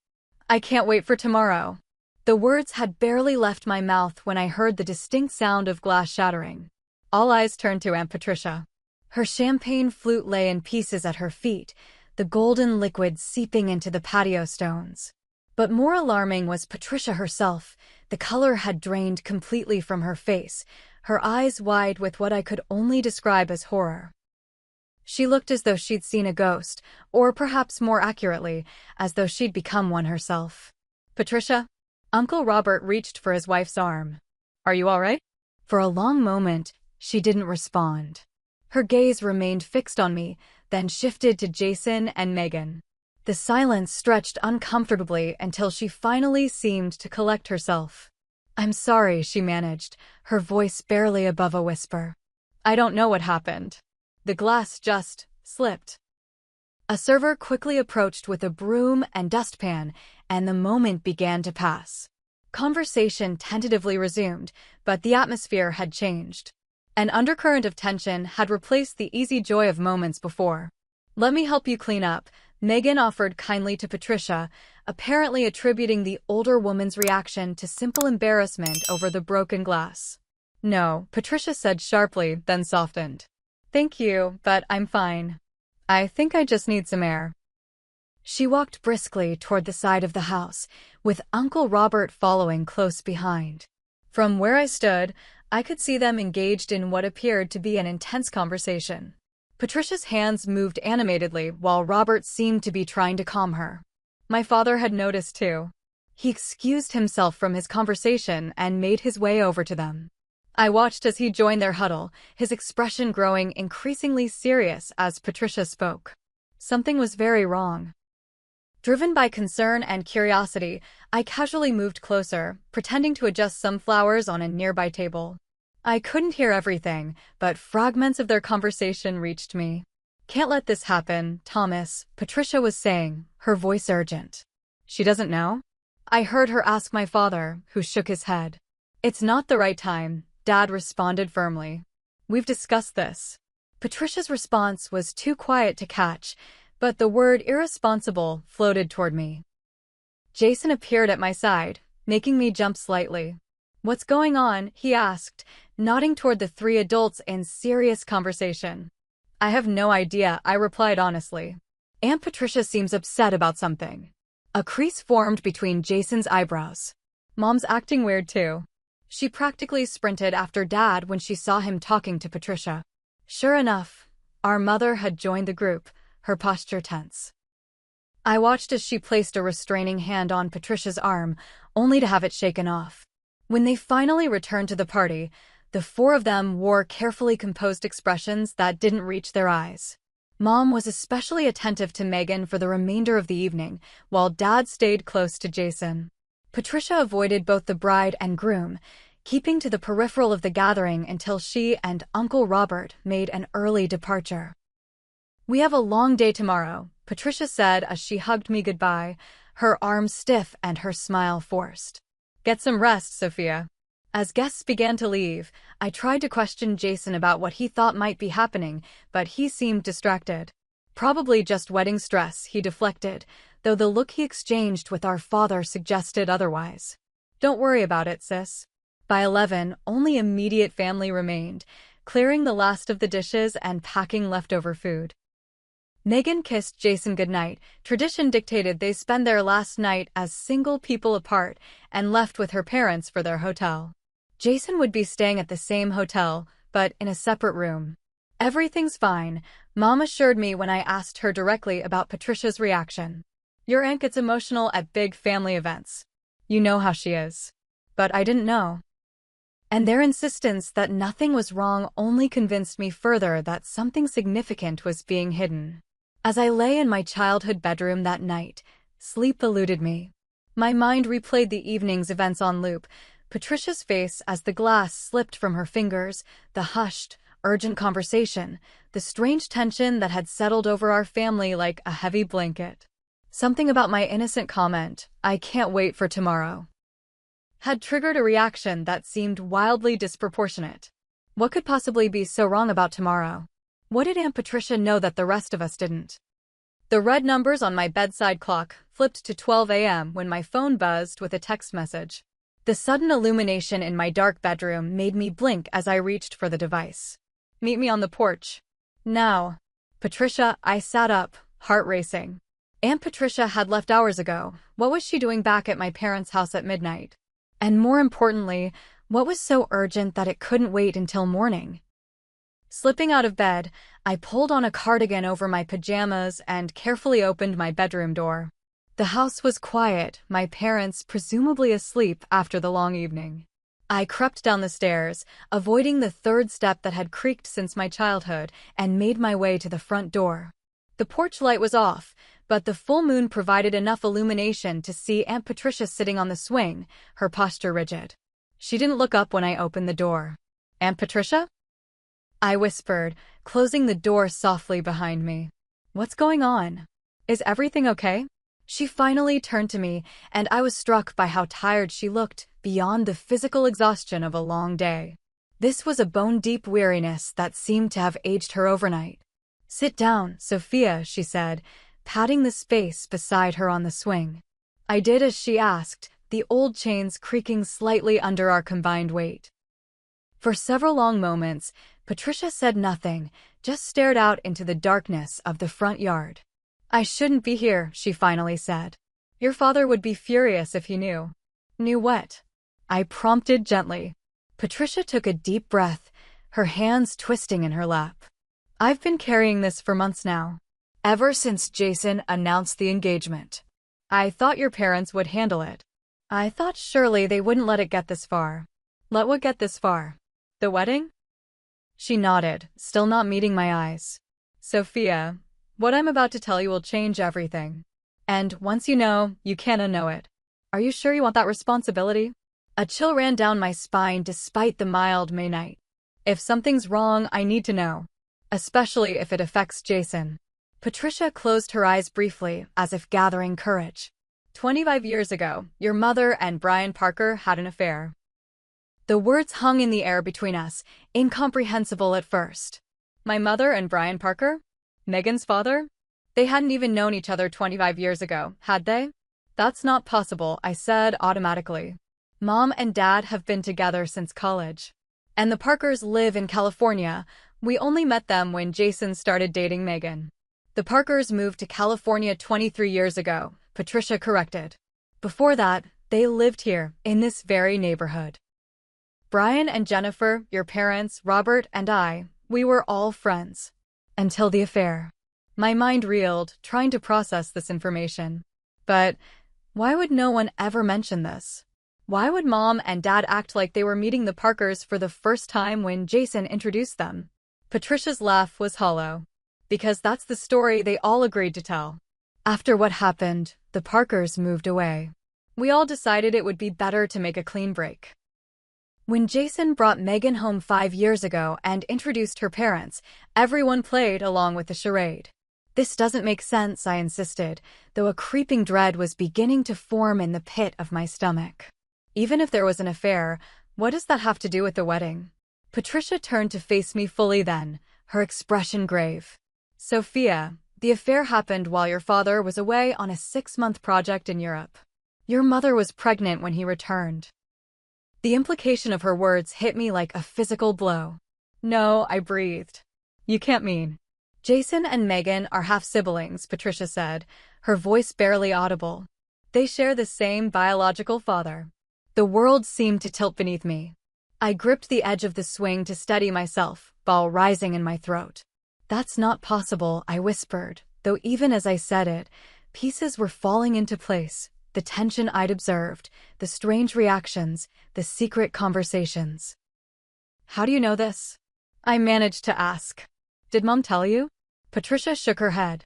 "I can't wait for tomorrow." The words had barely left my mouth when I heard the distinct sound of glass shattering. All eyes turned to Aunt Patricia. Her champagne flute lay in pieces at her feet, the golden liquid seeping into the patio stones. But more alarming was Patricia herself. The color had drained completely from her face, her eyes wide with what I could only describe as horror. She looked as though she'd seen a ghost, or perhaps more accurately, as though she'd become one herself. "Patricia?" Uncle Robert reached for his wife's arm. "Are you all right?" For a long moment, she didn't respond. Her gaze remained fixed on me, then shifted to Jason and Megan. The silence stretched uncomfortably until she finally seemed to collect herself. "I'm sorry," she managed, her voice barely above a whisper. "I don't know what happened. The glass just slipped." A server quickly approached with a broom and dustpan, and the moment began to pass. Conversation tentatively resumed, but the atmosphere had changed. An undercurrent of tension had replaced the easy joy of moments before. "Let me help you clean up," Megan offered kindly to Patricia, apparently attributing the older woman's reaction to simple embarrassment over the broken glass. "No," Patricia said sharply, then softened. "Thank you, but I'm fine. I think I just need some air." She walked briskly toward the side of the house, with Uncle Robert following close behind. From where I stood, I could see them engaged in what appeared to be an intense conversation. Patricia's hands moved animatedly while Robert seemed to be trying to calm her. My father had noticed too. He excused himself from his conversation and made his way over to them. I watched as he joined their huddle, his expression growing increasingly serious as Patricia spoke. Something was very wrong. Driven by concern and curiosity, I casually moved closer, pretending to adjust some flowers on a nearby table. I couldn't hear everything, but fragments of their conversation reached me. "Can't let this happen, Thomas," Patricia was saying, her voice urgent. "She doesn't know?" I heard her ask my father, who shook his head. "It's not the right time," Dad responded firmly. "We've discussed this." Patricia's response was too quiet to catch, but the word irresponsible floated toward me. Jason appeared at my side, making me jump slightly. "What's going on?" he asked, nodding toward the three adults in serious conversation. "I have no idea," I replied honestly. "Aunt Patricia seems upset about something." A crease formed between Jason's eyebrows. "Mom's acting weird too." She practically sprinted after Dad when she saw him talking to Patricia. Sure enough, our mother had joined the group, her posture tense. I watched as she placed a restraining hand on Patricia's arm, only to have it shaken off. When they finally returned to the party, the four of them wore carefully composed expressions that didn't reach their eyes. Mom was especially attentive to Megan for the remainder of the evening, while Dad stayed close to Jason. Patricia avoided both the bride and groom, keeping to the peripheral of the gathering until she and Uncle Robert made an early departure. "We have a long day tomorrow," Patricia said as she hugged me goodbye, her arms stiff and her smile forced. Get some rest, Sophia. As guests began to leave, I tried to question Jason about what he thought might be happening, but he seemed distracted. Probably just wedding stress, he deflected, though the look he exchanged with our father suggested otherwise. Don't worry about it, sis. By 11, only immediate family remained, clearing the last of the dishes and packing leftover food. Megan kissed Jason goodnight. Tradition dictated they spend their last night as single people apart and left with her parents for their hotel. Jason would be staying at the same hotel, but in a separate room. Everything's fine, Mom assured me when I asked her directly about Patricia's reaction. Your aunt gets emotional at big family events. You know how she is. But I didn't know. And their insistence that nothing was wrong only convinced me further that something significant was being hidden. As I lay in my childhood bedroom that night, sleep eluded me. My mind replayed the evening's events on loop, Patricia's face as the glass slipped from her fingers, the hushed, urgent conversation, the strange tension that had settled over our family like a heavy blanket. Something about my innocent comment, "I can't wait for tomorrow," had triggered a reaction that seemed wildly disproportionate. What could possibly be so wrong about tomorrow? What did Aunt Patricia know that the rest of us didn't? The red numbers on my bedside clock flipped to 12 a.m. when my phone buzzed with a text message. The sudden illumination in my dark bedroom made me blink as I reached for the device. Meet me on the porch. Now. Patricia, I sat up, heart racing. Aunt Patricia had left hours ago. What was she doing back at my parents' house at midnight? And more importantly, what was so urgent that it couldn't wait until morning? Slipping out of bed, I pulled on a cardigan over my pajamas and carefully opened my bedroom door. The house was quiet, my parents presumably asleep after the long evening. I crept down the stairs, avoiding the third step that had creaked since my childhood, and made my way to the front door. The porch light was off, but the full moon provided enough illumination to see Aunt Patricia sitting on the swing, her posture rigid. She didn't look up when I opened the door. Aunt Patricia? I whispered, closing the door softly behind me. What's going on? Is everything okay? She finally turned to me, and I was struck by how tired she looked, beyond the physical exhaustion of a long day. This was a bone-deep weariness that seemed to have aged her overnight. Sit down, Sophia, she said, patting the space beside her on the swing. I did as she asked, the old chains creaking slightly under our combined weight. For several long moments, Patricia said nothing, just stared out into the darkness of the front yard. I shouldn't be here, she finally said. Your father would be furious if he knew. Knew what? I prompted gently. Patricia took a deep breath, her hands twisting in her lap. I've been carrying this for months now. Ever since Jason announced the engagement. I thought your parents would handle it. I thought surely they wouldn't let it get this far. Let what get this far? The wedding? She nodded, still not meeting my eyes. Sophia, what I'm about to tell you will change everything. And once you know, you can't unknow it. Are you sure you want that responsibility? A chill ran down my spine despite the mild May night. If something's wrong, I need to know. Especially if it affects Jason. Patricia closed her eyes briefly, as if gathering courage. 25 years ago, your mother and Brian Parker had an affair. The words hung in the air between us, incomprehensible at first. My mother and Brian Parker? Megan's father? They hadn't even known each other 25 years ago, had they? That's not possible, I said automatically. Mom and Dad have been together since college. And the Parkers live in California. We only met them when Jason started dating Megan. The Parkers moved to California 23 years ago, Patricia corrected. Before that, they lived here, in this very neighborhood. Brian and Jennifer, your parents, Robert and I, we were all friends. Until the affair. My mind reeled, trying to process this information. But why would no one ever mention this? Why would Mom and Dad act like they were meeting the Parkers for the first time when Jason introduced them? Patricia's laugh was hollow. Because that's the story they all agreed to tell. After what happened, the Parkers moved away. We all decided it would be better to make a clean break. When Jason brought Megan home 5 years ago and introduced her parents, everyone played along with the charade. This doesn't make sense, I insisted, though a creeping dread was beginning to form in the pit of my stomach. Even if there was an affair, what does that have to do with the wedding? Patricia turned to face me fully then, her expression grave. Sophia, the affair happened while your father was away on a 6-month project in Europe. Your mother was pregnant when he returned. The implication of her words hit me like a physical blow. No, I breathed. You can't mean. Jason and Megan are half-siblings, Patricia said, her voice barely audible. They share the same biological father. The world seemed to tilt beneath me. I gripped the edge of the swing to steady myself, ball rising in my throat. That's not possible, I whispered, though even as I said it, pieces were falling into place, the tension I'd observed, the strange reactions, the secret conversations. How do you know this? I managed to ask. Did Mom tell you? Patricia shook her head.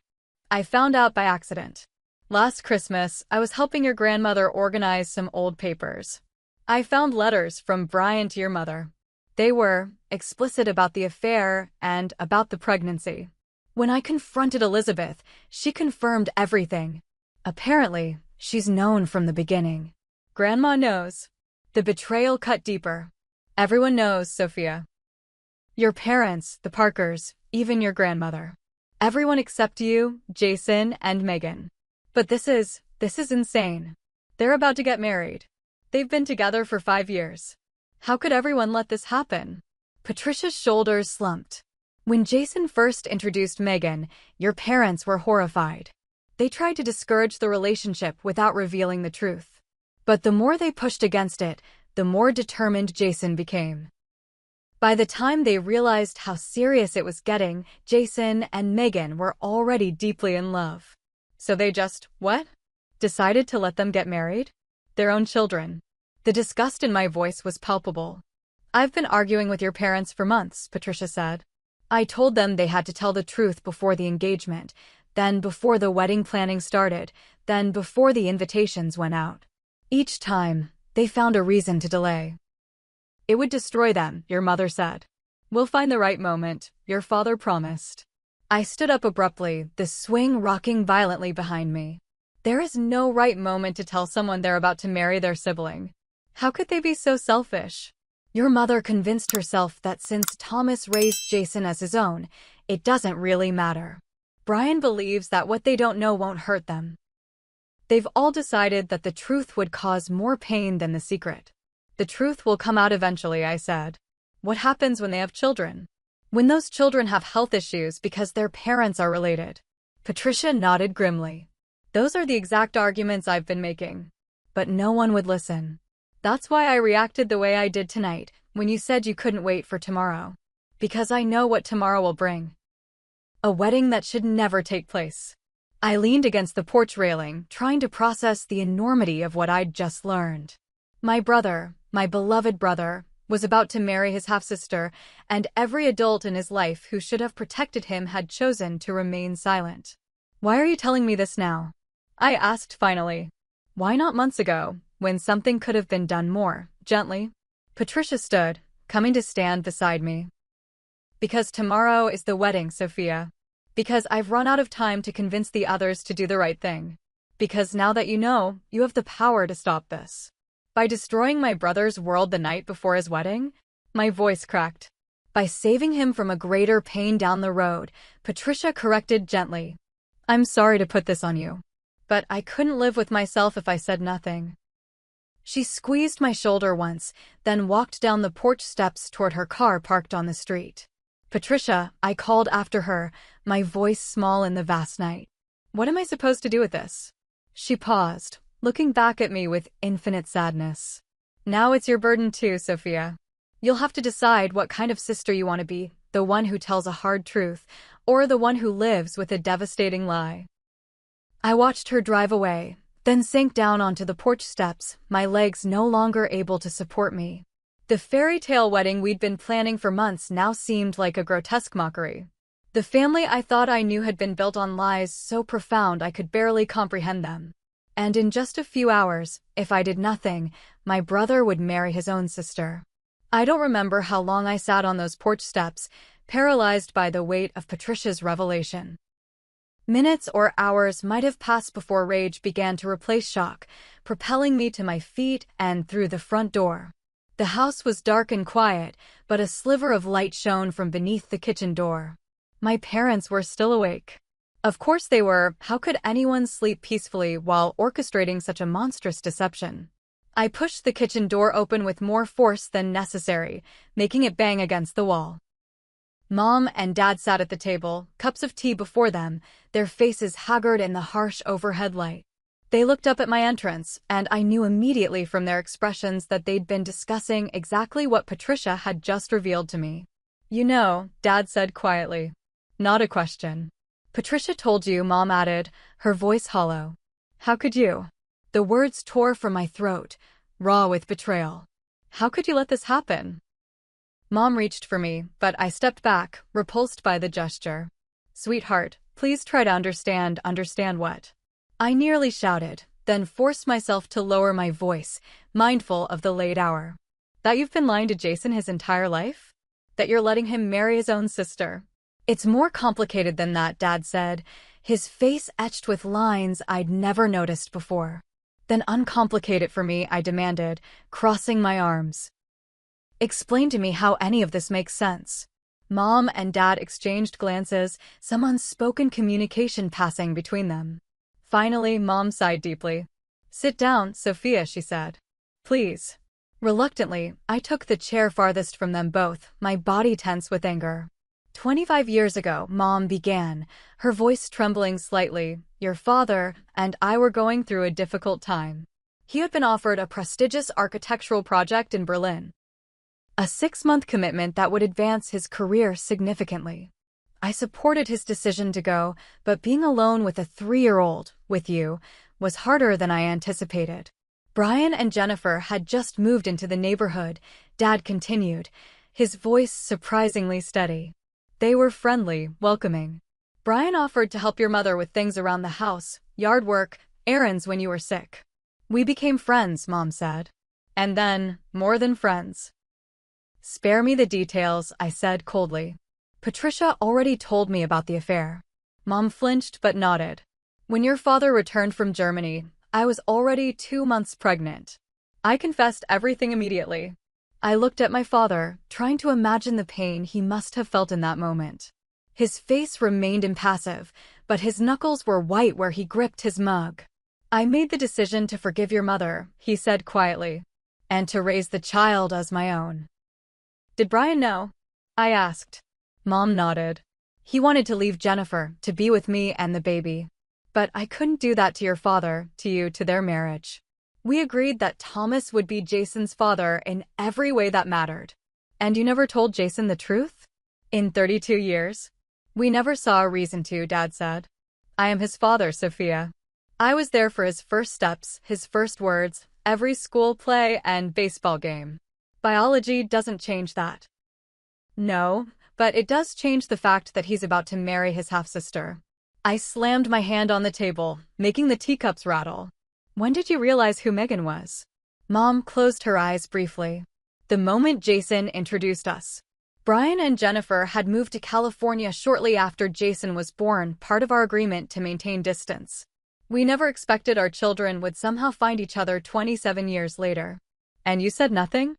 I found out by accident. Last Christmas, I was helping your grandmother organize some old papers. I found letters from Brian to your mother. They were explicit about the affair and about the pregnancy. When I confronted Elizabeth, she confirmed everything. Apparently, she's known from the beginning. Grandma knows. The betrayal cut deeper. Everyone knows, Sophia. Your parents, the Parkers, even your grandmother. Everyone except you, Jason, and Megan. But this is insane. They're about to get married. They've been together for 5 years. How could everyone let this happen? Patricia's shoulders slumped. When Jason first introduced Megan, your parents were horrified. They tried to discourage the relationship without revealing the truth. But the more they pushed against it, the more determined Jason became. By the time they realized how serious it was getting, Jason and Megan were already deeply in love. So they just, decided to let them get married? Their own children. The disgust in my voice was palpable. I've been arguing with your parents for months, Patricia said. I told them they had to tell the truth before the engagement, then before the wedding planning started, then before the invitations went out. Each time, they found a reason to delay. It would destroy them, your mother said. We'll find the right moment, your father promised. I stood up abruptly, the swing rocking violently behind me. There is no right moment to tell someone they're about to marry their sibling. How could they be so selfish? Your mother convinced herself that since Thomas raised Jason as his own, it doesn't really matter. Brian believes that what they don't know won't hurt them. They've all decided that the truth would cause more pain than the secret. The truth will come out eventually, I said. What happens when they have children? When those children have health issues because their parents are related? Patricia nodded grimly. Those are the exact arguments I've been making. But no one would listen. That's why I reacted the way I did tonight, when you said you couldn't wait for tomorrow. Because I know what tomorrow will bring. A wedding that should never take place. I leaned against the porch railing, trying to process the enormity of what I'd just learned. My brother, my beloved brother, was about to marry his half-sister, and every adult in his life who should have protected him had chosen to remain silent. Why are you telling me this now? I asked finally. Why not months ago, when something could have been done more gently? Patricia stood, coming to stand beside me. Because tomorrow is the wedding, Sophia. Because I've run out of time to convince the others to do the right thing. Because now that you know, you have the power to stop this. By destroying my brother's world the night before his wedding, my voice cracked. By saving him from a greater pain down the road, Patricia corrected gently. I'm sorry to put this on you. But I couldn't live with myself if I said nothing. She squeezed my shoulder once, then walked down the porch steps toward her car parked on the street. Patricia, I called after her, my voice small in the vast night. What am I supposed to do with this? She paused, looking back at me with infinite sadness. Now it's your burden too, Sophia. You'll have to decide what kind of sister you want to be, the one who tells a hard truth, or the one who lives with a devastating lie. I watched her drive away, then sank down onto the porch steps, my legs no longer able to support me. The fairy tale wedding we'd been planning for months now seemed like a grotesque mockery. The family I thought I knew had been built on lies so profound I could barely comprehend them. And in just a few hours, if I did nothing, my brother would marry his own sister. I don't remember how long I sat on those porch steps, paralyzed by the weight of Patricia's revelation. Minutes or hours might have passed before rage began to replace shock, propelling me to my feet and through the front door. The house was dark and quiet, but a sliver of light shone from beneath the kitchen door. My parents were still awake. Of course they were. How could anyone sleep peacefully while orchestrating such a monstrous deception? I pushed the kitchen door open with more force than necessary, making it bang against the wall. Mom and Dad sat at the table, cups of tea before them, their faces haggard in the harsh overhead light. They looked up at my entrance, and I knew immediately from their expressions that they'd been discussing exactly what Patricia had just revealed to me. "You know," Dad said quietly. "Not a question." "Patricia told you," Mom added, her voice hollow. "How could you?" The words tore from my throat, raw with betrayal. "How could you let this happen?" Mom reached for me, but I stepped back, repulsed by the gesture. "Sweetheart, please try to understand." "Understand what?" I nearly shouted, then forced myself to lower my voice, mindful of the late hour. "That you've been lying to Jason his entire life? That you're letting him marry his own sister?" "It's more complicated than that," Dad said, his face etched with lines I'd never noticed before. "Then uncomplicate it for me," I demanded, crossing my arms. "Explain to me how any of this makes sense." Mom and Dad exchanged glances, some unspoken communication passing between them. Finally, Mom sighed deeply. "Sit down, Sophia," she said. "Please." Reluctantly, I took the chair farthest from them both, my body tense with anger. 25 years ago, Mom began, her voice trembling slightly, "Your father and I were going through a difficult time. He had been offered a prestigious architectural project in Berlin. A 6-month commitment that would advance his career significantly. I supported his decision to go, but being alone with a 3-year-old, with you, was harder than I anticipated. Brian and Jennifer had just moved into the neighborhood," Dad continued, his voice surprisingly steady. "They were friendly, welcoming. Brian offered to help your mother with things around the house, yard work, errands when you were sick. We became friends," Mom said. "And then, more than friends." "Spare me the details," I said coldly. "Patricia already told me about the affair." Mom flinched but nodded. "When your father returned from Germany, I was already 2 months pregnant. I confessed everything immediately." I looked at my father, trying to imagine the pain he must have felt in that moment. His face remained impassive, but his knuckles were white where he gripped his mug. "I made the decision to forgive your mother," he said quietly, "and to raise the child as my own." "Did Brian know?" I asked. Mom nodded. "He wanted to leave Jennifer, to be with me and the baby. But I couldn't do that to your father, to you, to their marriage. We agreed that Thomas would be Jason's father in every way that mattered." "And you never told Jason the truth?" "In 32 years? We never saw a reason to," Dad said. "I am his father, Sophia. I was there for his first steps, his first words, every school play and baseball game. Biology doesn't change that." "No, but it does change the fact that he's about to marry his half-sister." I slammed my hand on the table, making the teacups rattle. "When did you realize who Megan was?" Mom closed her eyes briefly. "The moment Jason introduced us. Brian and Jennifer had moved to California shortly after Jason was born, part of our agreement to maintain distance. We never expected our children would somehow find each other 27 years later." "And you said nothing?"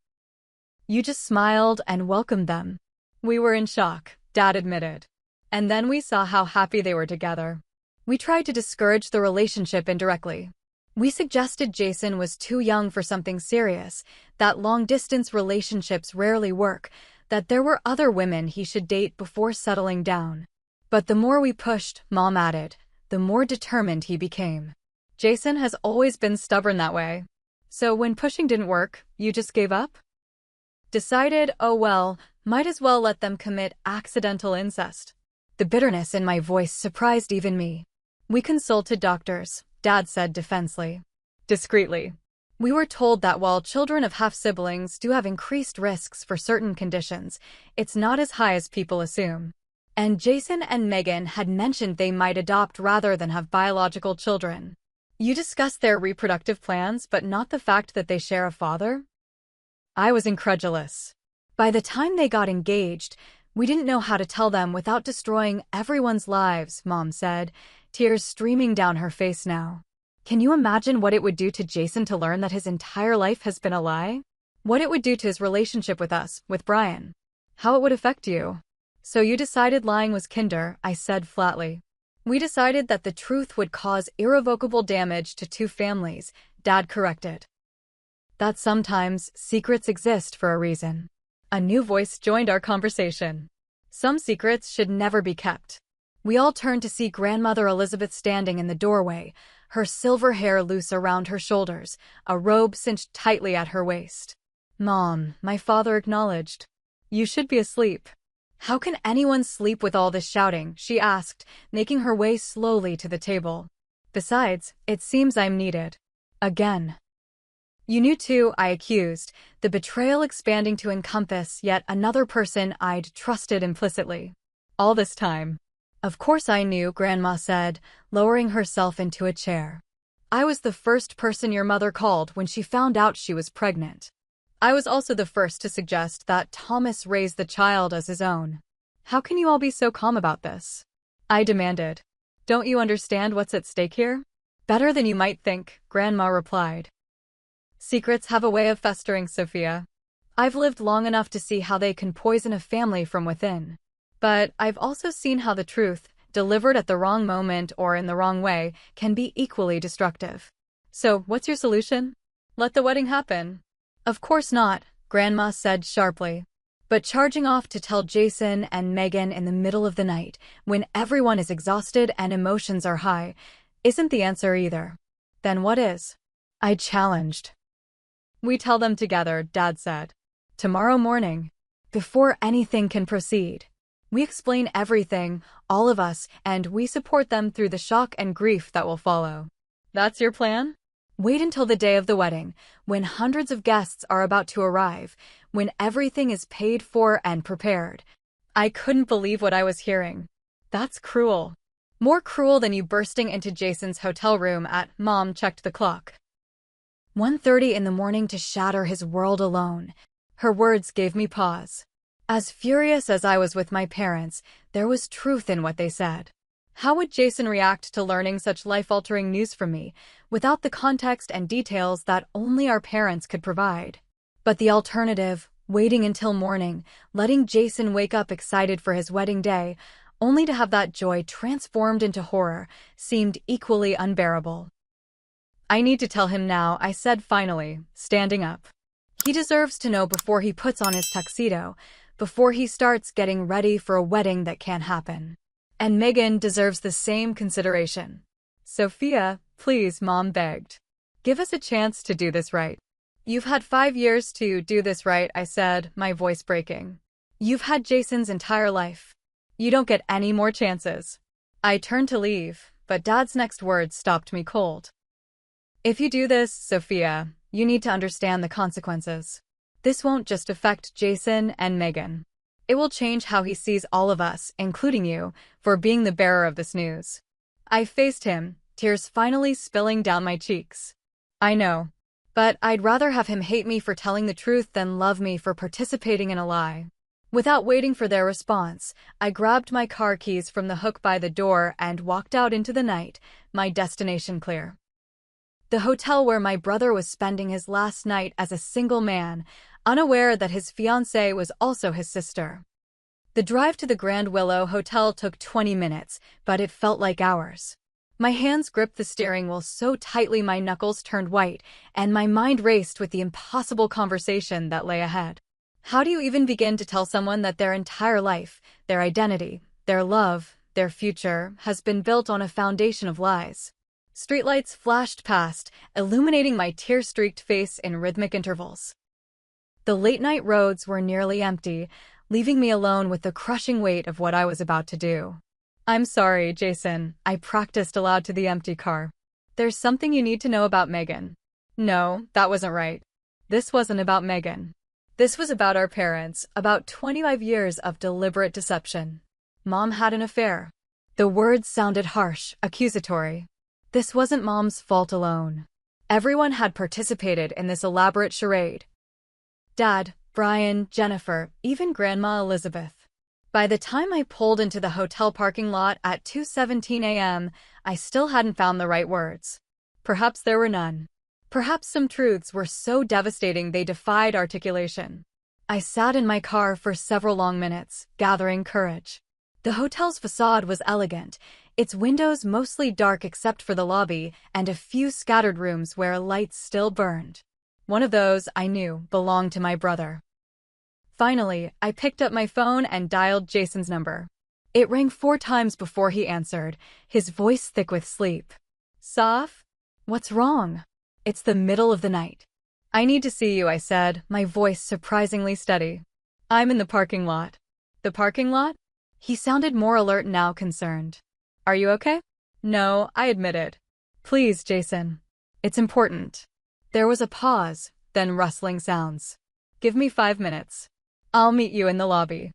"You just smiled and welcomed them." "We were in shock," Dad admitted. "And then we saw how happy they were together. We tried to discourage the relationship indirectly. We suggested Jason was too young for something serious, that long-distance relationships rarely work, that there were other women he should date before settling down. But the more we pushed," Mom added, "the more determined he became. Jason has always been stubborn that way. So when pushing didn't work, you just gave up?" "Decided, oh well, might as well let them commit accidental incest." The bitterness in my voice surprised even me. "We consulted doctors," Dad said defensively. Discreetly. "We were told that while children of half-siblings do have increased risks for certain conditions, it's not as high as people assume. And Jason and Megan had mentioned they might adopt rather than have biological children." "You discussed their reproductive plans, but not the fact that they share a father?" I was incredulous. "By the time they got engaged, we didn't know how to tell them without destroying everyone's lives," Mom said, tears streaming down her face now. Can you imagine what it would do to Jason to learn that his entire life has been a lie? What it would do to his relationship with us, with Brian? How it would affect you? So you decided lying was kinder, I said flatly. We decided that the truth would cause irrevocable damage to two families, Dad corrected. That sometimes secrets exist for a reason. A new voice joined our conversation. Some secrets should never be kept. We all turned to see Grandmother Elizabeth standing in the doorway, her silver hair loose around her shoulders, a robe cinched tightly at her waist. Mom, my father acknowledged. You should be asleep. How can anyone sleep with all this shouting? She asked, making her way slowly to the table. Besides, it seems I'm needed. Again. You knew too, I accused, the betrayal expanding to encompass yet another person I'd trusted implicitly. All this time. Of course I knew, Grandma said, lowering herself into a chair. I was the first person your mother called when she found out she was pregnant. I was also the first to suggest that Thomas raise the child as his own. How can you all be so calm about this? I demanded. Don't you understand what's at stake here? Better than you might think, Grandma replied. Secrets have a way of festering, Sophia. I've lived long enough to see how they can poison a family from within. But I've also seen how the truth, delivered at the wrong moment or in the wrong way, can be equally destructive. So, what's your solution? Let the wedding happen. Of course not, Grandma said sharply. But charging off to tell Jason and Megan in the middle of the night, when everyone is exhausted and emotions are high, isn't the answer either. Then what is? I challenged. We tell them together, Dad said. Tomorrow morning. Before anything can proceed. We explain everything, all of us, and we support them through the shock and grief that will follow. That's your plan? Wait until the day of the wedding, when hundreds of guests are about to arrive, when everything is paid for and prepared. I couldn't believe what I was hearing. That's cruel. More cruel than you bursting into Jason's hotel room at Mom checked the clock. 1:30 in the morning to shatter his world alone. Her words gave me pause. As furious as I was with my parents, there was truth in what they said. How would Jason react to learning such life-altering news from me, without the context and details that only our parents could provide? But the alternative, waiting until morning, letting Jason wake up excited for his wedding day, only to have that joy transformed into horror, seemed equally unbearable. I need to tell him now, I said finally, standing up. He deserves to know before he puts on his tuxedo, before he starts getting ready for a wedding that can't happen. And Megan deserves the same consideration. Sophia, please, Mom begged. Give us a chance to do this right. You've had 5 years to do this right, I said, my voice breaking. You've had Jason's entire life. You don't get any more chances. I turned to leave, but Dad's next words stopped me cold. If you do this, Sophia, you need to understand the consequences. This won't just affect Jason and Megan. It will change how he sees all of us, including you, for being the bearer of this news. I faced him, tears finally spilling down my cheeks. I know. But I'd rather have him hate me for telling the truth than love me for participating in a lie. Without waiting for their response, I grabbed my car keys from the hook by the door and walked out into the night, my destination clear. The hotel where my brother was spending his last night as a single man, unaware that his fiancée was also his sister. The drive to the Grand Willow Hotel took 20 minutes, but it felt like hours. My hands gripped the steering wheel so tightly my knuckles turned white, and my mind raced with the impossible conversation that lay ahead. How do you even begin to tell someone that their entire life, their identity, their love, their future, has been built on a foundation of lies? Streetlights flashed past, illuminating my tear-streaked face in rhythmic intervals. The late-night roads were nearly empty, leaving me alone with the crushing weight of what I was about to do. I'm sorry, Jason, I practiced aloud to the empty car. There's something you need to know about Megan. No, that wasn't right. This wasn't about Megan. This was about our parents, about 25 years of deliberate deception. Mom had an affair. The words sounded harsh, accusatory. This wasn't Mom's fault alone. Everyone had participated in this elaborate charade. Dad, Brian, Jennifer, even Grandma Elizabeth. By the time I pulled into the hotel parking lot at 2:17 a.m., I still hadn't found the right words. Perhaps there were none. Perhaps some truths were so devastating they defied articulation. I sat in my car for several long minutes, gathering courage. The hotel's facade was elegant, its windows mostly dark except for the lobby and a few scattered rooms where lights still burned. One of those, I knew, belonged to my brother. Finally, I picked up my phone and dialed Jason's number. It rang 4 times before he answered, his voice thick with sleep. "Saf? What's wrong?" "It's the middle of the night." "I need to see you," I said, my voice surprisingly steady. "I'm in the parking lot." "The parking lot?" He sounded more alert now, concerned. "Are you okay?" "No," I admitted. "Please, Jason. It's important." There was a pause, then rustling sounds. "Give me 5 minutes. I'll meet you in the lobby."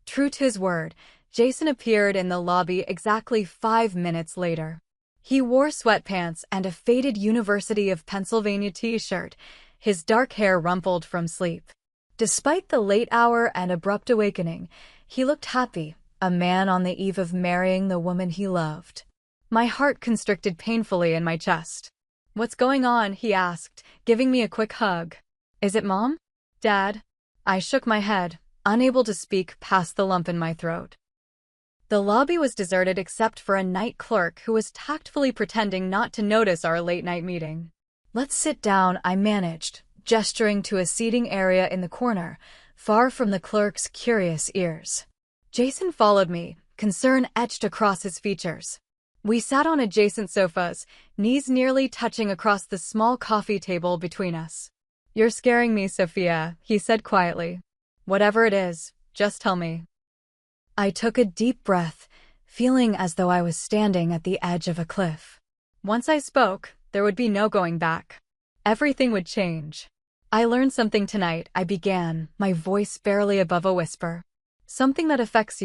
True to his word, Jason appeared in the lobby exactly 5 minutes later. He wore sweatpants and a faded University of Pennsylvania t-shirt, his dark hair rumpled from sleep. Despite the late hour and abrupt awakening, he looked happy, a man on the eve of marrying the woman he loved. My heart constricted painfully in my chest. "What's going on?" he asked, giving me a quick hug. "Is it Mom? Dad?" I shook my head, unable to speak past the lump in my throat. The lobby was deserted except for a night clerk who was tactfully pretending not to notice our late-night meeting. "Let's sit down," I managed, gesturing to a seating area in the corner, far from the clerk's curious ears. Jason followed me, concern etched across his features. We sat on adjacent sofas, knees nearly touching across the small coffee table between us. "You're scaring me, Sophia," he said quietly. "Whatever it is, just tell me." I took a deep breath, feeling as though I was standing at the edge of a cliff. Once I spoke, there would be no going back. Everything would change. "I learned something tonight," I began, my voice barely above a whisper. "Something that affects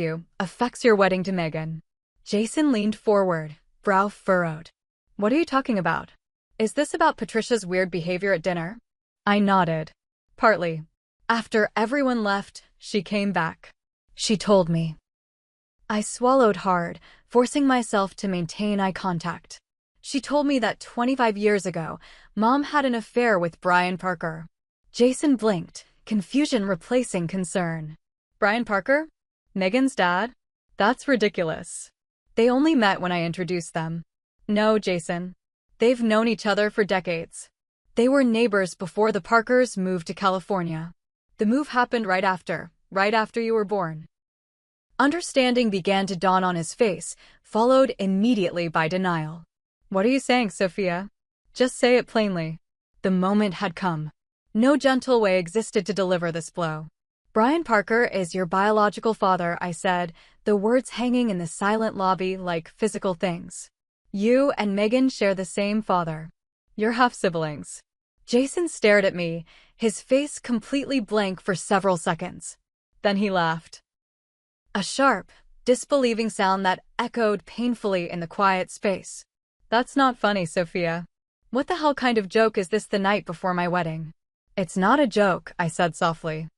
your wedding to Megan." Jason leaned forward, brow furrowed. "What are you talking about? Is this about Patricia's weird behavior at dinner?" I nodded. "Partly. After everyone left, she came back. She told me." I swallowed hard, forcing myself to maintain eye contact. "She told me that 25 years ago, Mom had an affair with Brian Parker." Jason blinked, confusion replacing concern. "Brian Parker? Megan's dad? That's ridiculous." "They only met when I introduced them." "No, Jason. They've known each other for decades. They were neighbors before the Parkers moved to California. The move happened right after you were born." Understanding began to dawn on his face, followed immediately by denial. "What are you saying, Sophia? Just say it plainly." The moment had come. No gentle way existed to deliver this blow. "Brian Parker is your biological father," I said, the words hanging in the silent lobby like physical things. "You and Megan share the same father. You're half-siblings." Jason stared at me, his face completely blank for several seconds. Then he laughed. A sharp, disbelieving sound that echoed painfully in the quiet space. "That's not funny, Sophia. What the hell kind of joke is this the night before my wedding?" "It's not a joke," I said softly.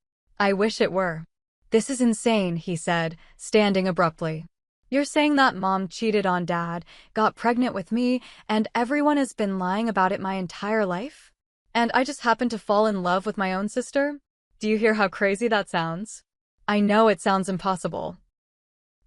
"I wish it were." "This is insane," he said, standing abruptly. "You're saying that Mom cheated on Dad, got pregnant with me, and everyone has been lying about it my entire life? And I just happened to fall in love with my own sister? Do you hear how crazy that sounds?" "I know it sounds impossible."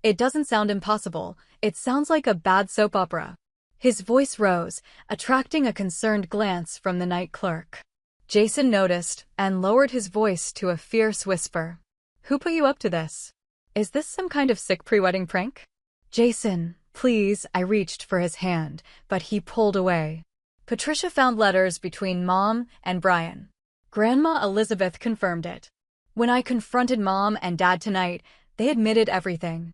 "It doesn't sound impossible. It sounds like a bad soap opera." His voice rose, attracting a concerned glance from the night clerk. Jason noticed and lowered his voice to a fierce whisper. "Who put you up to this? Is this some kind of sick pre-wedding prank?" "Jason, please," I reached for his hand, but he pulled away. "Patricia found letters between Mom and Brian. Grandma Elizabeth confirmed it. When I confronted Mom and Dad tonight, they admitted everything."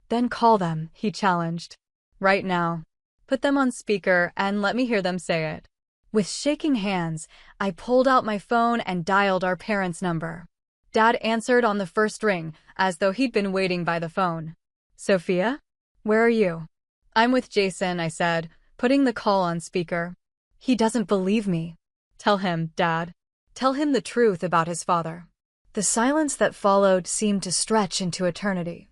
"Then call them," he challenged. "Right now. Put them on speaker and let me hear them say it." With shaking hands, I pulled out my phone and dialed our parents' number. Dad answered on the first ring, as though he'd been waiting by the phone. "Sophia? Where are you?" "I'm with Jason," I said, putting the call on speaker. "He doesn't believe me." "Tell him, Dad. Tell him the truth about his father." The silence that followed seemed to stretch into eternity.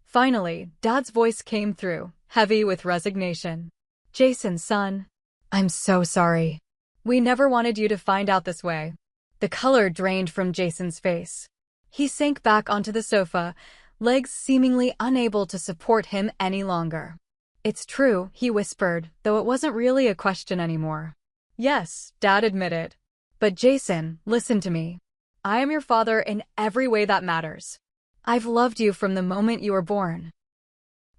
Finally, Dad's voice came through, heavy with resignation. "Jason, son, I'm so sorry. We never wanted you to find out this way." The color drained from Jason's face. He sank back onto the sofa, legs seemingly unable to support him any longer. "It's true," he whispered, though it wasn't really a question anymore. "Yes," Dad admitted. "But Jason, listen to me. I am your father in every way that matters. I've loved you from the moment you were born.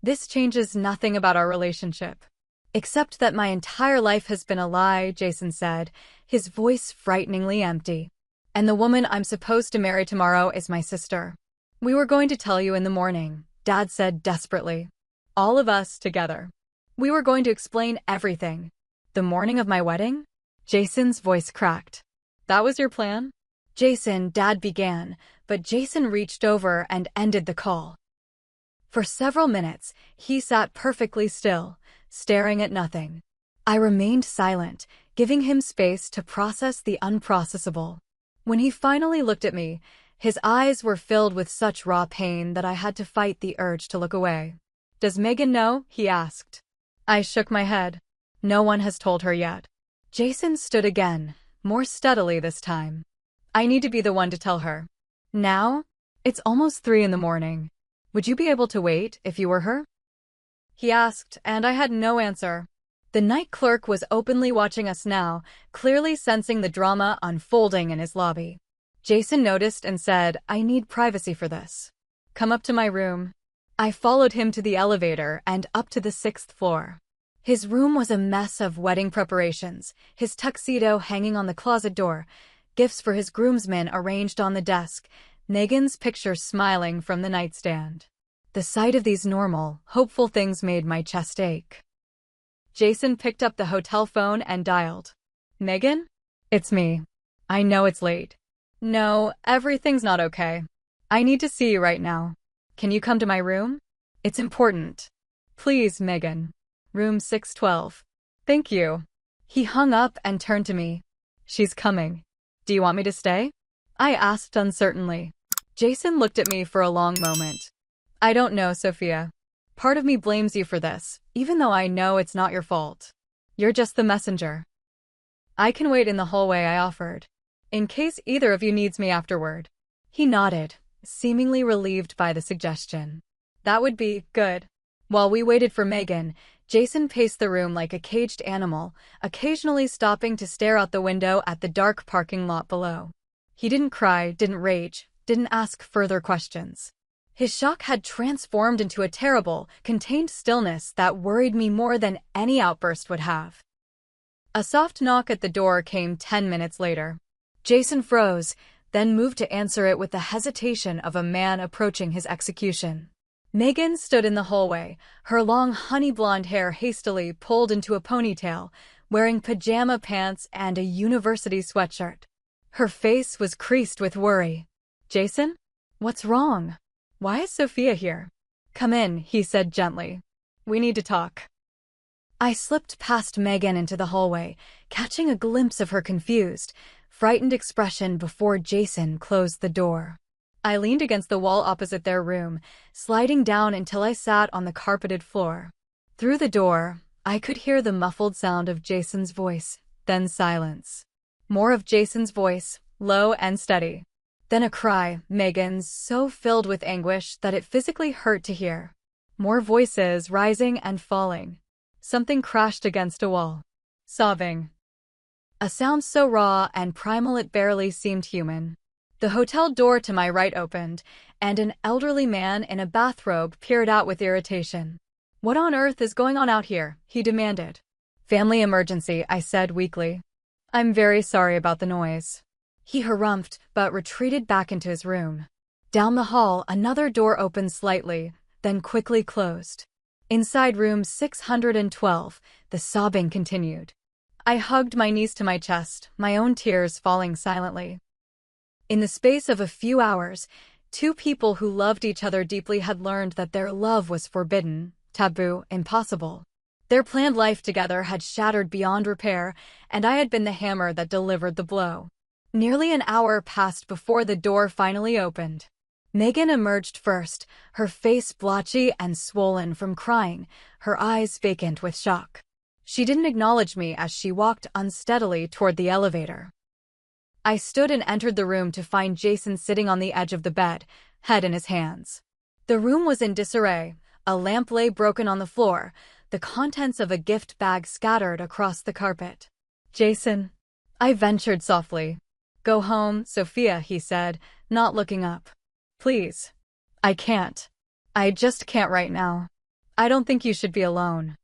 This changes nothing about our relationship. Except that my entire life has been a lie," Jason said, his voice frighteningly empty. "And the woman I'm supposed to marry tomorrow is my sister. We were going to tell you in the morning," Dad said desperately. "All of us together. We were going to explain everything." "The morning of my wedding?" Jason's voice cracked. "That was your plan?" "Jason," Dad began, but Jason reached over and ended the call. For several minutes, he sat perfectly still, staring at nothing. I remained silent, giving him space to process the unprocessable. When he finally looked at me, his eyes were filled with such raw pain that I had to fight the urge to look away. "Does Megan know?" he asked. I shook my head. "No one has told her yet." Jason stood again, more steadily this time. "I need to be the one to tell her." "Now? It's almost 3 in the morning. Would you be able to wait if you were her?" he asked, and I had no answer. The night clerk was openly watching us now, clearly sensing the drama unfolding in his lobby. Jason noticed and said, "I need privacy for this. Come up to my room." I followed him to the elevator and up to the 6th floor. His room was a mess of wedding preparations, his tuxedo hanging on the closet door, gifts for his groomsmen arranged on the desk, Megan's picture smiling from the nightstand. The sight of these normal, hopeful things made my chest ache. Jason picked up the hotel phone and dialed. "Megan? It's me. I know it's late." "No, everything's not okay. I need to see you right now. Can you come to my room? It's important. Please, Megan. Room 612. Thank you." He hung up and turned to me. "She's coming. Do you want me to stay?" I asked uncertainly. Jason looked at me for a long moment. "I don't know, Sophia. Part of me blames you for this, even though I know it's not your fault. You're just the messenger." "I can wait in the hallway," I offered, "in case either of you needs me afterward." He nodded, seemingly relieved by the suggestion. "That would be good." While we waited for Megan, Jason paced the room like a caged animal, occasionally stopping to stare out the window at the dark parking lot below. He didn't cry, didn't rage, didn't ask further questions. His shock had transformed into a terrible, contained stillness that worried me more than any outburst would have. A soft knock at the door came 10 minutes later. Jason froze, then moved to answer it with the hesitation of a man approaching his execution. Megan stood in the hallway, her long honey-blonde hair hastily pulled into a ponytail, wearing pajama pants and a university sweatshirt. Her face was creased with worry. "Jason? What's wrong? Why is Sophia here?" "Come in," he said gently. "We need to talk." I slipped past Megan into the hallway, catching a glimpse of her confused, frightened expression before Jason closed the door. I leaned against the wall opposite their room, sliding down until I sat on the carpeted floor. Through the door, I could hear the muffled sound of Jason's voice, then silence. More of Jason's voice, low and steady. Then a cry, Megan's, so filled with anguish that it physically hurt to hear. More voices rising and falling. Something crashed against a wall. Sobbing. A sound so raw and primal it barely seemed human. The hotel door to my right opened, and an elderly man in a bathrobe peered out with irritation. "What on earth is going on out here?" he demanded. "Family emergency," I said weakly. "I'm very sorry about the noise." He harumphed, but retreated back into his room. Down the hall, another door opened slightly, then quickly closed. Inside room 612, the sobbing continued. I hugged my niece to my chest, my own tears falling silently. In the space of a few hours, 2 people who loved each other deeply had learned that their love was forbidden, taboo, impossible. Their planned life together had shattered beyond repair, and I had been the hammer that delivered the blow. Nearly an hour passed before the door finally opened. Megan emerged first, her face blotchy and swollen from crying, her eyes vacant with shock. She didn't acknowledge me as she walked unsteadily toward the elevator. I stood and entered the room to find Jason sitting on the edge of the bed, head in his hands. The room was in disarray. A lamp lay broken on the floor, the contents of a gift bag scattered across the carpet. "Jason," I ventured softly. "Go home, Sophia," he said, not looking up. "Please." "I can't. I just can't right now. I don't think you should be alone."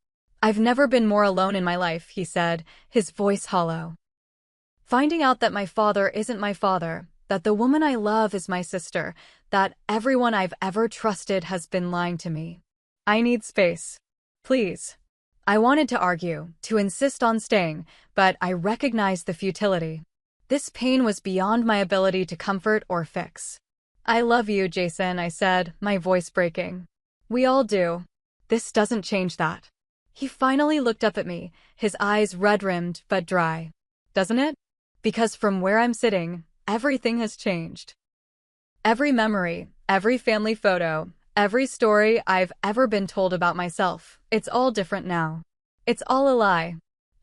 "I've never been more alone in my life," he said, his voice hollow. "Finding out that my father isn't my father, that the woman I love is my sister, that everyone I've ever trusted has been lying to me. I need space. Please." I wanted to argue, to insist on staying, but I recognized the futility. This pain was beyond my ability to comfort or fix. "I love you, Jason," I said, my voice breaking. "We all do. This doesn't change that." He finally looked up at me, his eyes red-rimmed but dry. "Doesn't it? Because from where I'm sitting, everything has changed. Every memory, every family photo, every story I've ever been told about myself, it's all different now. It's all a lie."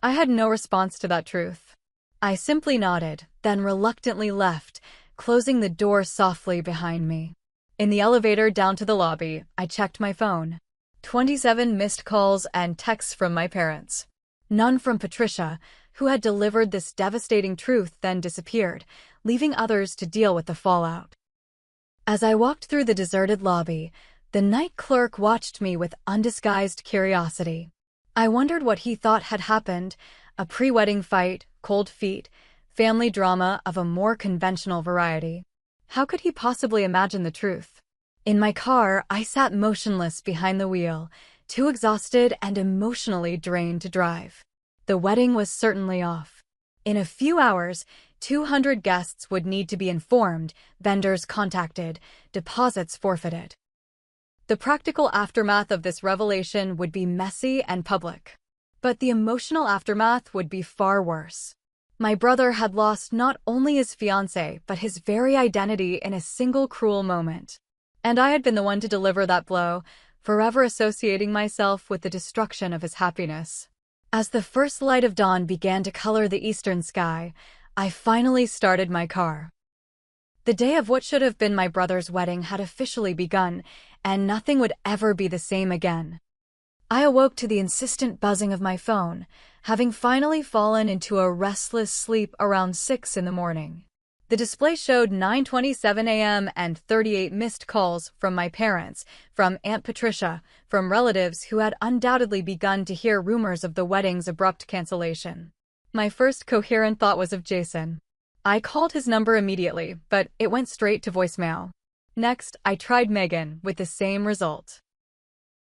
I had no response to that truth. I simply nodded, then reluctantly left, closing the door softly behind me. In the elevator down to the lobby, I checked my phone. 27 missed calls and texts from my parents. None from Patricia, who had delivered this devastating truth then disappeared, leaving others to deal with the fallout. As I walked through the deserted lobby, the night clerk watched me with undisguised curiosity. I wondered what he thought had happened, a pre-wedding fight, cold feet, family drama of a more conventional variety. How could he possibly imagine the truth? In my car, I sat motionless behind the wheel, too exhausted and emotionally drained to drive. The wedding was certainly off. In a few hours, 200 guests would need to be informed, vendors contacted, deposits forfeited. The practical aftermath of this revelation would be messy and public. But the emotional aftermath would be far worse. My brother had lost not only his fiancé, but his very identity in a single cruel moment. And I had been the one to deliver that blow, forever associating myself with the destruction of his happiness. As the first light of dawn began to color the eastern sky, I finally started my car. The day of what should have been my brother's wedding had officially begun, and nothing would ever be the same again. I awoke to the insistent buzzing of my phone, having finally fallen into a restless sleep around 6 in the morning. The display showed 9:27 a.m. and 38 missed calls from my parents, from Aunt Patricia, from relatives who had undoubtedly begun to hear rumors of the wedding's abrupt cancellation. My first coherent thought was of Jason. I called his number immediately, but it went straight to voicemail. Next, I tried Megan, with the same result.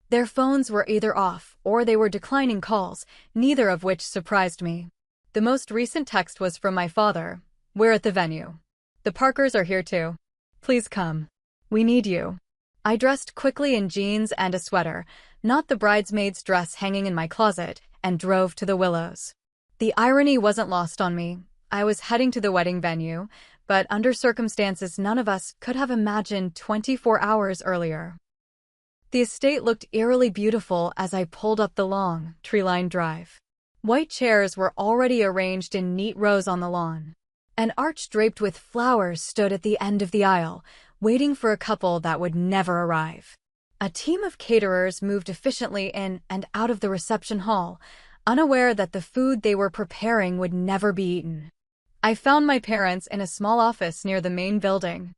Their phones were either off, or they were declining calls, neither of which surprised me. The most recent text was from my father. "We're at the venue. The Parkers are here too. Please come. We need you." I dressed quickly in jeans and a sweater, not the bridesmaid's dress hanging in my closet, and drove to the Willows. The irony wasn't lost on me. I was heading to the wedding venue, but under circumstances none of us could have imagined 24 hours earlier. The estate looked eerily beautiful as I pulled up the long, tree-lined drive. White chairs were already arranged in neat rows on the lawn. An arch draped with flowers stood at the end of the aisle, waiting for a couple that would never arrive. A team of caterers moved efficiently in and out of the reception hall, unaware that the food they were preparing would never be eaten. I found my parents in a small office near the main building.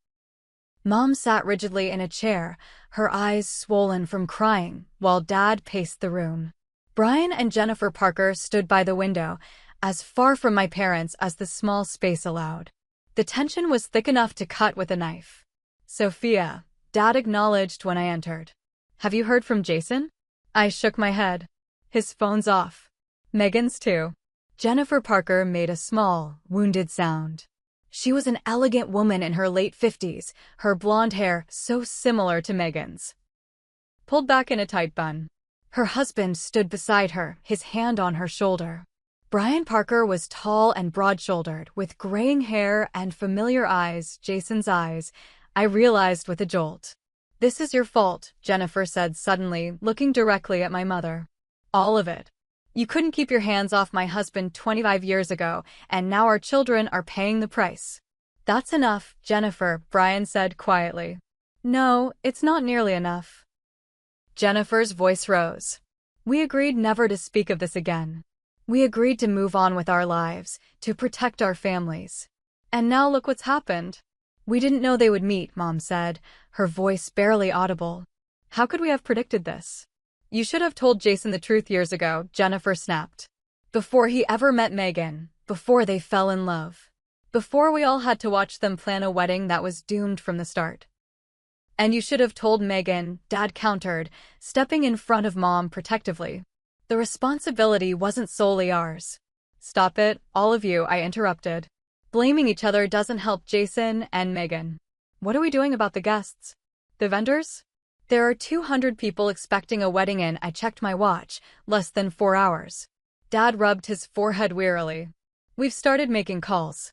Mom sat rigidly in a chair, her eyes swollen from crying, while Dad paced the room. Brian and Jennifer Parker stood by the window, as far from my parents as the small space allowed. The tension was thick enough to cut with a knife. "Sophia," Dad acknowledged when I entered. "Have you heard from Jason?" I shook my head. "His phone's off. Megan's too." Jennifer Parker made a small, wounded sound. She was an elegant woman in her late 50s, her blonde hair so similar to Megan's, pulled back in a tight bun. Her husband stood beside her, his hand on her shoulder. Brian Parker was tall and broad-shouldered, with graying hair and familiar eyes, Jason's eyes, I realized with a jolt. "This is your fault," Jennifer said suddenly, looking directly at my mother. "All of it. You couldn't keep your hands off my husband 25 years ago, and now our children are paying the price." "That's enough, Jennifer," Brian said quietly. "No, it's not nearly enough." Jennifer's voice rose. "We agreed never to speak of this again. We agreed to move on with our lives, to protect our families. And now look what's happened." "We didn't know they would meet," Mom said, her voice barely audible. "How could we have predicted this?" "You should have told Jason the truth years ago," Jennifer snapped. "Before he ever met Megan, before they fell in love, before we all had to watch them plan a wedding that was doomed from the start." "And you should have told Megan," Dad countered, stepping in front of Mom protectively. "The responsibility wasn't solely ours." "Stop it, all of you," I interrupted. "Blaming each other doesn't help Jason and Megan. What are we doing about the guests? The vendors? There are 200 people expecting a wedding in." I checked my watch, less than 4 hours. Dad rubbed his forehead wearily. "We've started making calls.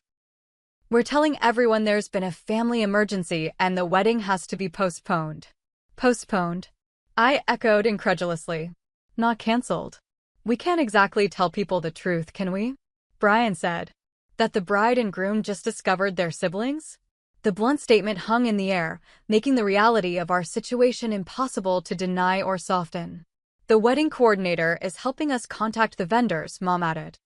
We're telling everyone there's been a family emergency and the wedding has to be postponed." "Postponed?" I echoed incredulously. "Not canceled." "We can't exactly tell people the truth, can we?" Brian said. "That the bride and groom just discovered their siblings?" The blunt statement hung in the air, making the reality of our situation impossible to deny or soften. "The wedding coordinator is helping us contact the vendors," Mom added.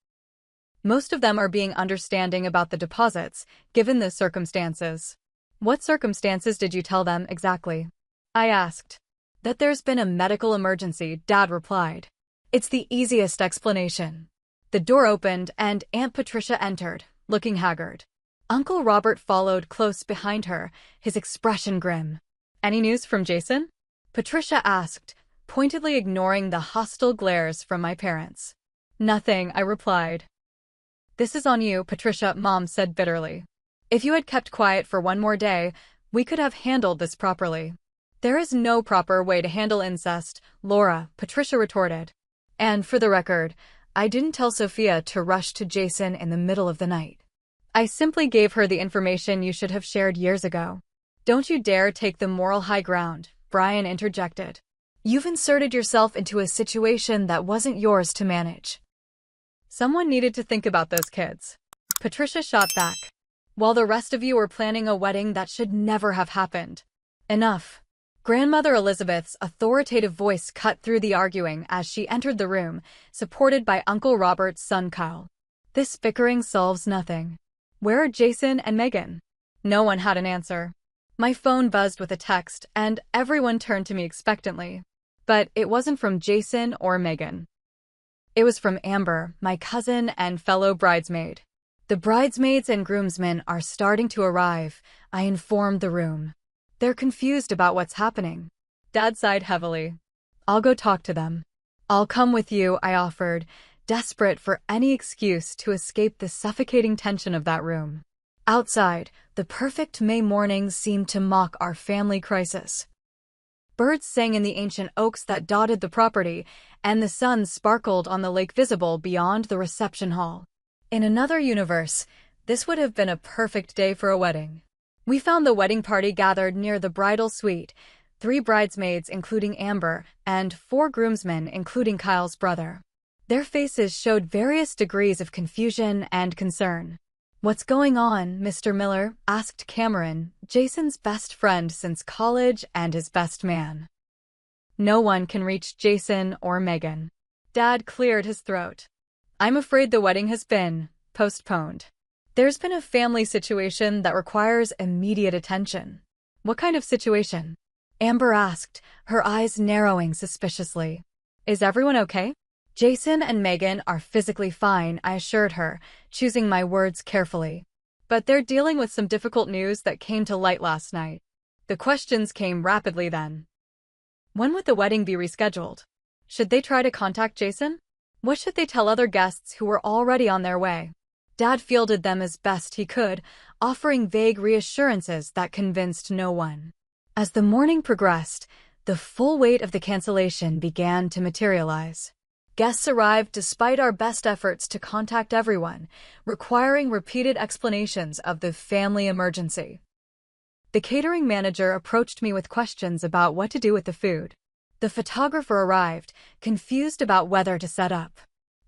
"Most of them are being understanding about the deposits, given the circumstances." "What circumstances did you tell them exactly?" I asked. "That there's been a medical emergency," Dad replied. "It's the easiest explanation." The door opened and Aunt Patricia entered, looking haggard. Uncle Robert followed close behind her, his expression grim. "Any news from Jason?" Patricia asked, pointedly ignoring the hostile glares from my parents. "Nothing," I replied. "This is on you, Patricia," Mom said bitterly. "If you had kept quiet for one more day, we could have handled this properly." "There is no proper way to handle incest, Laura," Patricia retorted. "And for the record, I didn't tell Sophia to rush to Jason in the middle of the night. I simply gave her the information you should have shared years ago." "Don't you dare take the moral high ground," Brian interjected. "You've inserted yourself into a situation that wasn't yours to manage." "Someone needed to think about those kids," Patricia shot back, "while the rest of you were planning a wedding that should never have happened." "Enough." Grandmother Elizabeth's authoritative voice cut through the arguing as she entered the room, supported by Uncle Robert's son Kyle. "This bickering solves nothing. Where are Jason and Megan?" No one had an answer. My phone buzzed with a text, and everyone turned to me expectantly. But it wasn't from Jason or Megan. It was from Amber, my cousin and fellow bridesmaid. "The bridesmaids and groomsmen are starting to arrive," I informed the room. "They're confused about what's happening." Dad sighed heavily. "I'll go talk to them." "I'll come with you," I offered, desperate for any excuse to escape the suffocating tension of that room. Outside, the perfect May morning seemed to mock our family crisis. Birds sang in the ancient oaks that dotted the property, and the sun sparkled on the lake visible beyond the reception hall. In another universe, this would have been a perfect day for a wedding. We found the wedding party gathered near the bridal suite, 3 bridesmaids including Amber, and 4 groomsmen including Kyle's brother. Their faces showed various degrees of confusion and concern. "What's going on, Mr. Miller?" asked Cameron, Jason's best friend since college and his best man. "No one can reach Jason or Megan." Dad cleared his throat. "I'm afraid the wedding has been postponed. There's been a family situation that requires immediate attention." "What kind of situation?" Amber asked, her eyes narrowing suspiciously. "Is everyone okay?" "Jason and Megan are physically fine," I assured her, choosing my words carefully. "But they're dealing with some difficult news that came to light last night." The questions came rapidly then. When would the wedding be rescheduled? Should they try to contact Jason? What should they tell other guests who were already on their way? Dad fielded them as best he could, offering vague reassurances that convinced no one. As the morning progressed, the full weight of the cancellation began to materialize. Guests arrived despite our best efforts to contact everyone, requiring repeated explanations of the family emergency. The catering manager approached me with questions about what to do with the food. The photographer arrived, confused about whether to set up.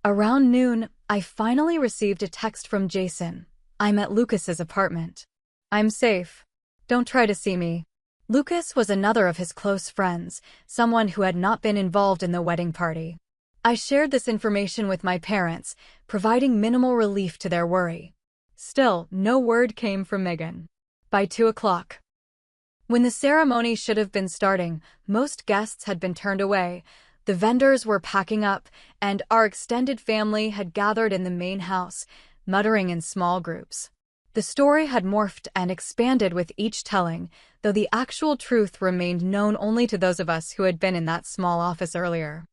Around noon, I finally received a text from Jason. I'm at Lucas's apartment. I'm safe. Don't try to see me. Lucas was another of his close friends, someone who had not been involved in the wedding party. I shared this information with my parents, providing minimal relief to their worry. Still, no word came from Megan. By 2 o'clock, when the ceremony should have been starting, most guests had been turned away, the vendors were packing up, and our extended family had gathered in the main house, muttering in small groups. The story had morphed and expanded with each telling, though the actual truth remained known only to those of us who had been in that small office earlier.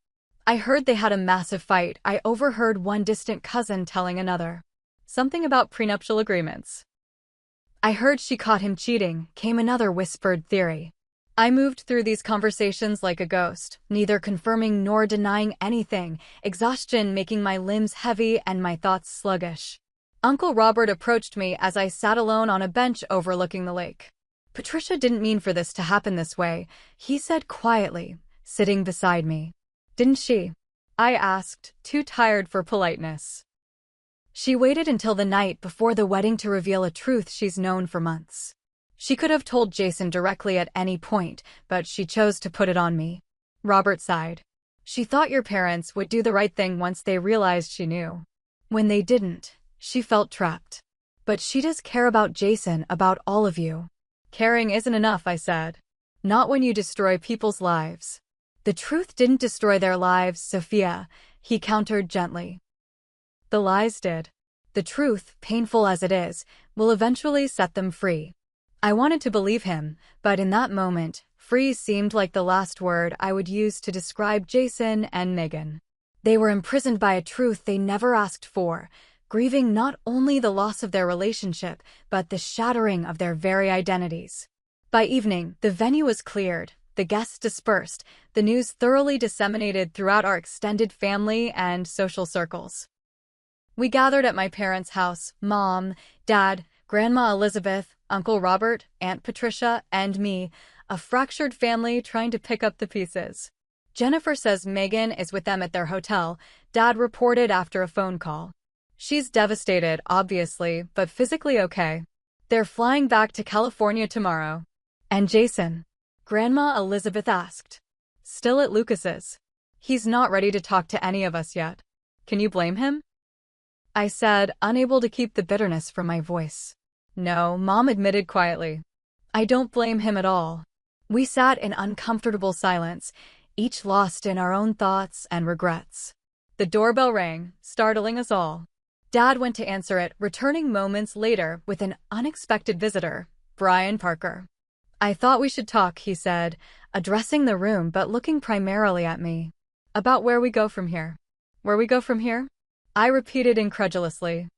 I heard they had a massive fight. I overheard one distant cousin telling another something about prenuptial agreements. I heard she caught him cheating, came another whispered theory. I moved through these conversations like a ghost, neither confirming nor denying anything, exhaustion making my limbs heavy and my thoughts sluggish. Uncle Robert approached me as I sat alone on a bench overlooking the lake. Patricia didn't mean for this to happen this way, he said quietly, sitting beside me. Didn't she? I asked, too tired for politeness. She waited until the night before the wedding to reveal a truth she's known for months. She could have told Jason directly at any point, but she chose to put it on me. Robert sighed. She thought your parents would do the right thing once they realized she knew. When they didn't, she felt trapped. But she does care about Jason, about all of you. Caring isn't enough, I said. Not when you destroy people's lives. The truth didn't destroy their lives, Sophia, he countered gently. The lies did. The truth, painful as it is, will eventually set them free. I wanted to believe him, but in that moment, free seemed like the last word I would use to describe Jason and Megan. They were imprisoned by a truth they never asked for, grieving not only the loss of their relationship, but the shattering of their very identities. By evening, the venue was cleared, the guests dispersed, the news thoroughly disseminated throughout our extended family and social circles. We gathered at my parents' house, Mom, Dad, Grandma Elizabeth, Uncle Robert, Aunt Patricia, and me, a fractured family trying to pick up the pieces. Jennifer says Megan is with them at their hotel, Dad reported after a phone call. She's devastated, obviously, but physically okay. They're flying back to California tomorrow. And Jason? Grandma Elizabeth asked. Still at Lucas's. He's not ready to talk to any of us yet. Can you blame him? I said, unable to keep the bitterness from my voice. No, Mom admitted quietly. I don't blame him at all. We sat in uncomfortable silence, each lost in our own thoughts and regrets. The doorbell rang, startling us all. Dad went to answer it, returning moments later with an unexpected visitor, Brian Parker. I thought we should talk, he said, addressing the room but looking primarily at me. About where we go from here. Where we go from here? I repeated incredulously.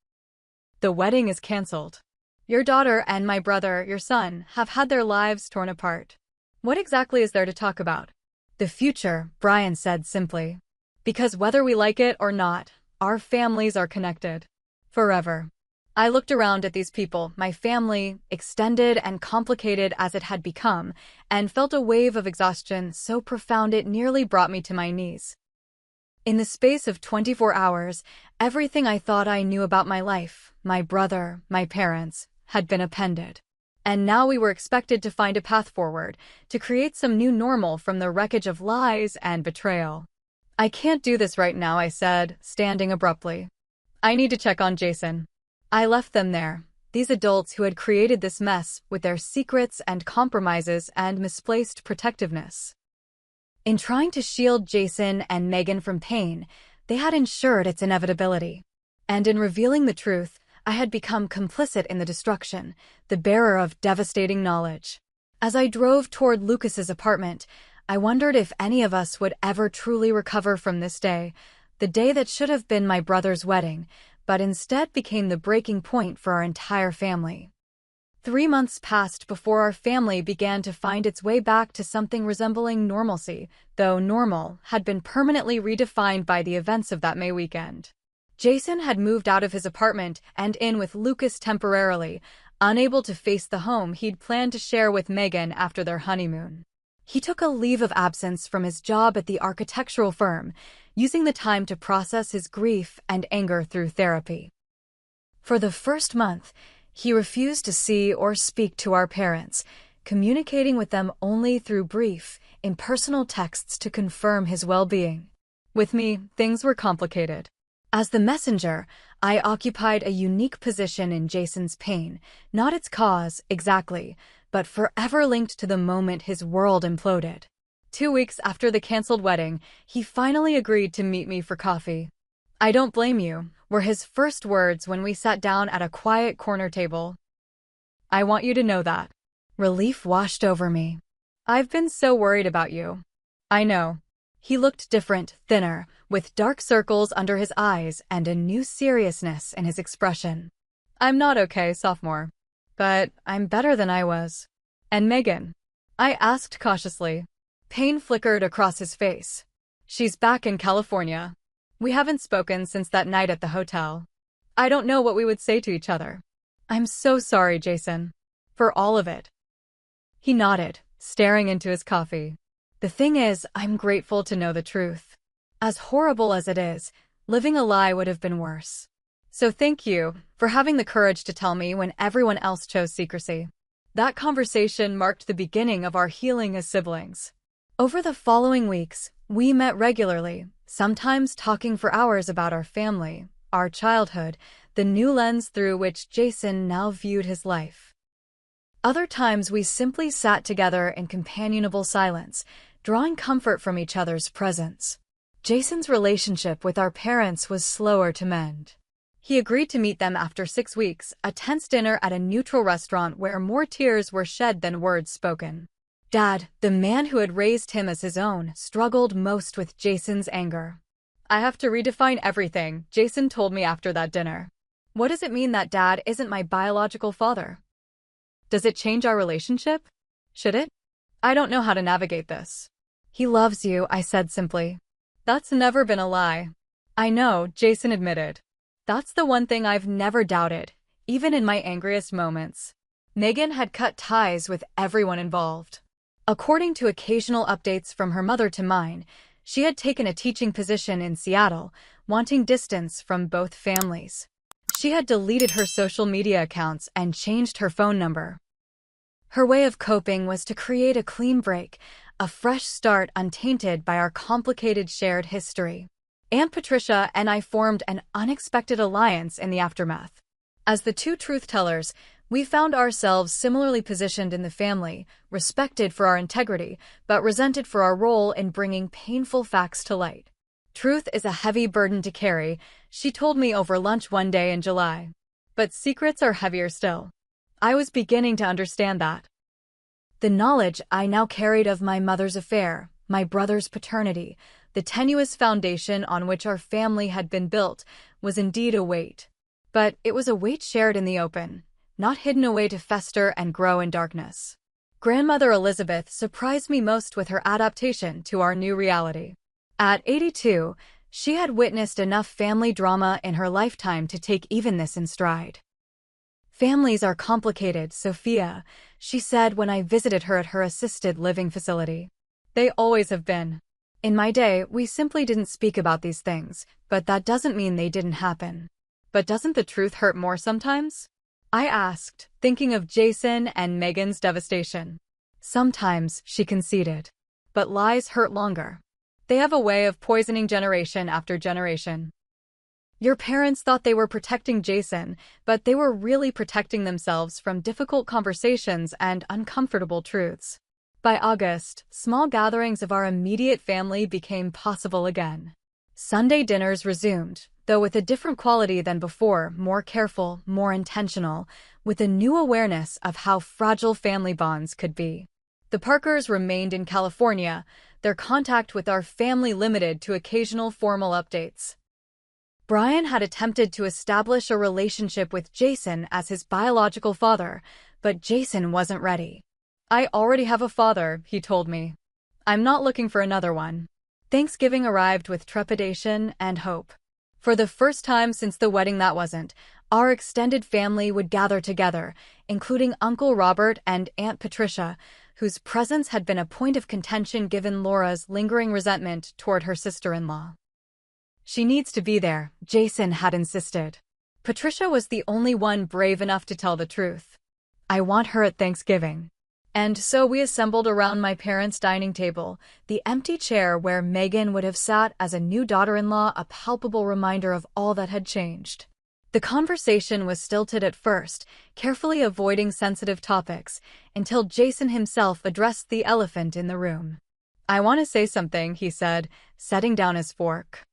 The wedding is cancelled. Your daughter and my brother, your son, have had their lives torn apart. What exactly is there to talk about? The future, Brian said simply. Because whether we like it or not, our families are connected. Forever. I looked around at these people, my family, extended and complicated as it had become, and felt a wave of exhaustion so profound it nearly brought me to my knees. In the space of 24 hours, everything I thought I knew about my life, my brother, my parents, had been appended. And now we were expected to find a path forward, to create some new normal from the wreckage of lies and betrayal. I can't do this right now, I said, standing abruptly. I need to check on Jason. I left them there, these adults who had created this mess with their secrets and compromises and misplaced protectiveness. In trying to shield Jason and Megan from pain, they had ensured its inevitability. And in revealing the truth, I had become complicit in the destruction, the bearer of devastating knowledge. As I drove toward Lucas's apartment, I wondered if any of us would ever truly recover from this day, the day that should have been my brother's wedding, but instead became the breaking point for our entire family. 3 months passed before our family began to find its way back to something resembling normalcy, though normal had been permanently redefined by the events of that May weekend. Jason had moved out of his apartment and in with Lucas temporarily, unable to face the home he'd planned to share with Megan after their honeymoon. He took a leave of absence from his job at the architectural firm, using the time to process his grief and anger through therapy. For the first month, he refused to see or speak to our parents, communicating with them only through brief, impersonal texts to confirm his well-being. With me, things were complicated. As the messenger, I occupied a unique position in Jason's pain, not its cause, exactly, but forever linked to the moment his world imploded. 2 weeks after the canceled wedding, he finally agreed to meet me for coffee. "I don't blame you," were his first words when we sat down at a quiet corner table. "I want you to know that." Relief washed over me. "I've been so worried about you." "I know." He looked different, thinner, with dark circles under his eyes and a new seriousness in his expression. "I'm not okay, sophomore. But I'm better than I was." "And Megan?" I asked cautiously. Pain flickered across his face. "She's back in California. We haven't spoken since that night at the hotel. I don't know what we would say to each other." "I'm so sorry, Jason. For all of it." He nodded, staring into his coffee. "The thing is, I'm grateful to know the truth. As horrible as it is, living a lie would have been worse. So thank you for having the courage to tell me when everyone else chose secrecy." That conversation marked the beginning of our healing as siblings. Over the following weeks, we met regularly, sometimes talking for hours about our family, our childhood, the new lens through which Jason now viewed his life. Other times we simply sat together in companionable silence, drawing comfort from each other's presence. Jason's relationship with our parents was slower to mend. He agreed to meet them after 6 weeks, a tense dinner at a neutral restaurant where more tears were shed than words spoken. Dad, the man who had raised him as his own, struggled most with Jason's anger. "I have to redefine everything," Jason told me after that dinner. "What does it mean that Dad isn't my biological father? Does it change our relationship? Should it? I don't know how to navigate this." "He loves you," I said simply. "That's never been a lie." "I know," Jason admitted. "That's the one thing I've never doubted, even in my angriest moments." Megan had cut ties with everyone involved. According to occasional updates from her mother to mine, she had taken a teaching position in Seattle, wanting distance from both families. She had deleted her social media accounts and changed her phone number. Her way of coping was to create a clean break, a fresh start untainted by our complicated shared history. Aunt Patricia and I formed an unexpected alliance in the aftermath. As the two truth-tellers, we found ourselves similarly positioned in the family, respected for our integrity, but resented for our role in bringing painful facts to light. "Truth is a heavy burden to carry," she told me over lunch one day in July. "But secrets are heavier still." I was beginning to understand that. The knowledge I now carried of my mother's affair, my brother's paternity, the tenuous foundation on which our family had been built, was indeed a weight. But it was a weight shared in the open, not hidden away to fester and grow in darkness. Grandmother Elizabeth surprised me most with her adaptation to our new reality. At 82, she had witnessed enough family drama in her lifetime to take even this in stride. "Families are complicated, Sophia," she said when I visited her at her assisted living facility. "They always have been. In my day, we simply didn't speak about these things, but that doesn't mean they didn't happen." "But doesn't the truth hurt more sometimes?" I asked, thinking of Jason and Megan's devastation. "Sometimes," she conceded. "But lies hurt longer. They have a way of poisoning generation after generation." Your parents thought they were protecting Jason, but they were really protecting themselves from difficult conversations and uncomfortable truths. By August, small gatherings of our immediate family became possible again. Sunday dinners resumed, though with a different quality than before, more careful, more intentional, with a new awareness of how fragile family bonds could be. The Parkers remained in California, their contact with our family limited to occasional formal updates. Brian had attempted to establish a relationship with Jason as his biological father, But Jason wasn't ready. "I already have a father," he told me. "I'm not looking for another one." Thanksgiving arrived with trepidation and hope. For the first time since the wedding that wasn't, our extended family would gather together, including Uncle Robert and Aunt Patricia, whose presence had been a point of contention given Laura's lingering resentment toward her sister-in-law. "She needs to be there," Jason had insisted. Patricia was the only one brave enough to tell the truth. "I want her at Thanksgiving." And so we assembled around my parents' dining table, the empty chair where Megan would have sat as a new daughter-in-law, a palpable reminder of all that had changed. The conversation was stilted at first, carefully avoiding sensitive topics, until Jason himself addressed the elephant in the room. "I want to say something," he said, setting down his fork.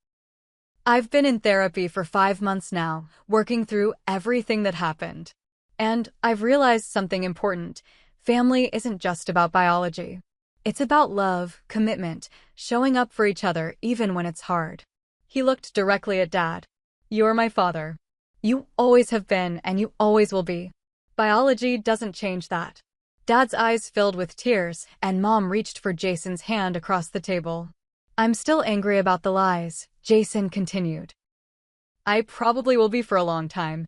"I've been in therapy for 5 months now, working through everything that happened. And I've realized something important. Family isn't just about biology. It's about love, commitment, showing up for each other even when it's hard." He looked directly at Dad. "You're my father. You always have been and you always will be. Biology doesn't change that." Dad's eyes filled with tears, and Mom reached for Jason's hand across the table. "I'm still angry about the lies," Jason continued. "I probably will be for a long time.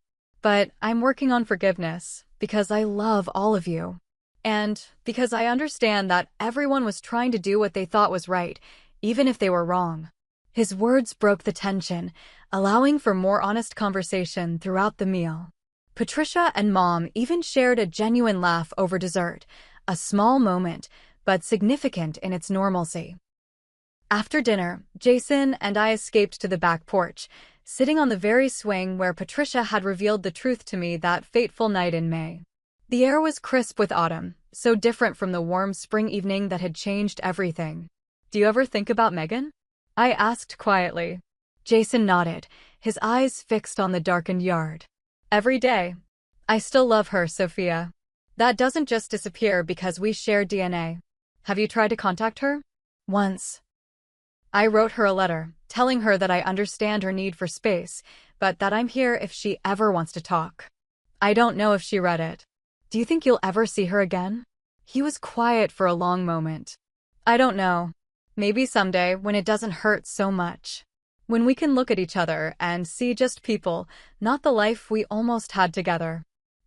But I'm working on forgiveness, because I love all of you. And because I understand that everyone was trying to do what they thought was right, even if they were wrong." His words broke the tension, allowing for more honest conversation throughout the meal. Patricia and Mom even shared a genuine laugh over dessert, a small moment, but significant in its normalcy. After dinner, Jason and I escaped to the back porch, sitting on the very swing where Patricia had revealed the truth to me that fateful night in May. The air was crisp with autumn, so different from the warm spring evening that had changed everything. "Do you ever think about Megan?" I asked quietly. Jason nodded, his eyes fixed on the darkened yard. "Every day. I still love her, Sophia. That doesn't just disappear because we share DNA. Have you tried to contact her?" "Once. I wrote her a letter, telling her that I understand her need for space, but that I'm here if she ever wants to talk. I don't know if she read it." "Do you think you'll ever see her again?" He was quiet for a long moment. "I don't know. Maybe someday when it doesn't hurt so much. When we can look at each other and see just people, not the life we almost had together."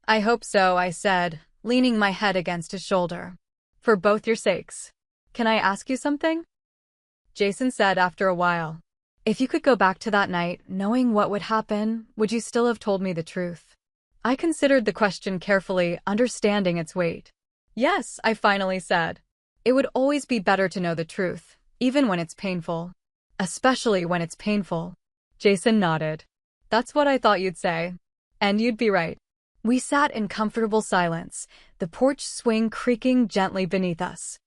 "I hope so," I said, leaning my head against his shoulder. "For both your sakes. Can I ask you something?" Jason said after a while. "If you could go back to that night, knowing what would happen, would you still have told me the truth?" I considered the question carefully, understanding its weight. "Yes," I finally said. "It would always be better to know the truth, even when it's painful. Especially when it's painful." Jason nodded. "That's what I thought you'd say. And you'd be right." We sat in comfortable silence, the porch swing creaking gently beneath us.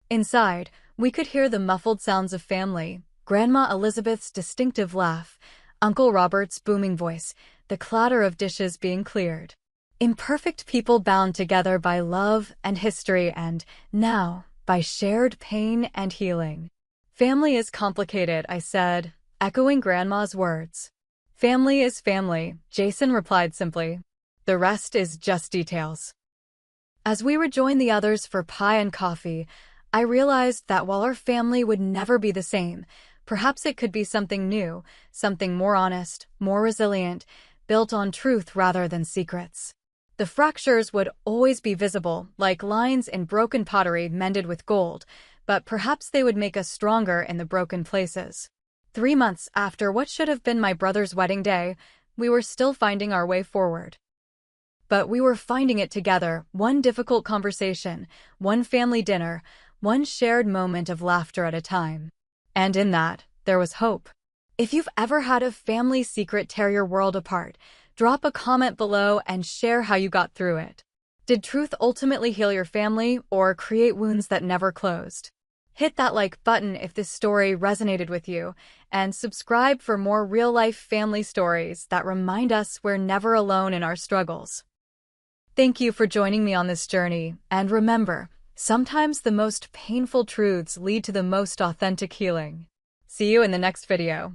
Inside, we could hear the muffled sounds of family, Grandma Elizabeth's distinctive laugh, Uncle Robert's booming voice, the clatter of dishes being cleared. Imperfect people bound together by love and history and, now, by shared pain and healing. "Family is complicated," I said, echoing Grandma's words. "Family is family," Jason replied simply. "The rest is just details." As we rejoined the others for pie and coffee, I realized that while our family would never be the same, perhaps it could be something new, something more honest, more resilient, built on truth rather than secrets. The fractures would always be visible, like lines in broken pottery mended with gold, but perhaps they would make us stronger in the broken places. 3 months after what should have been my brother's wedding day, we were still finding our way forward. But we were finding it together, one difficult conversation, one family dinner, one shared moment of laughter at a time. And in that, there was hope. If you've ever had a family secret tear your world apart, drop a comment below and share how you got through it. Did truth ultimately heal your family or create wounds that never closed? Hit that like button if this story resonated with you, and subscribe for more real-life family stories that remind us we're never alone in our struggles. Thank you for joining me on this journey, and remember, sometimes the most painful truths lead to the most authentic healing. See you in the next video.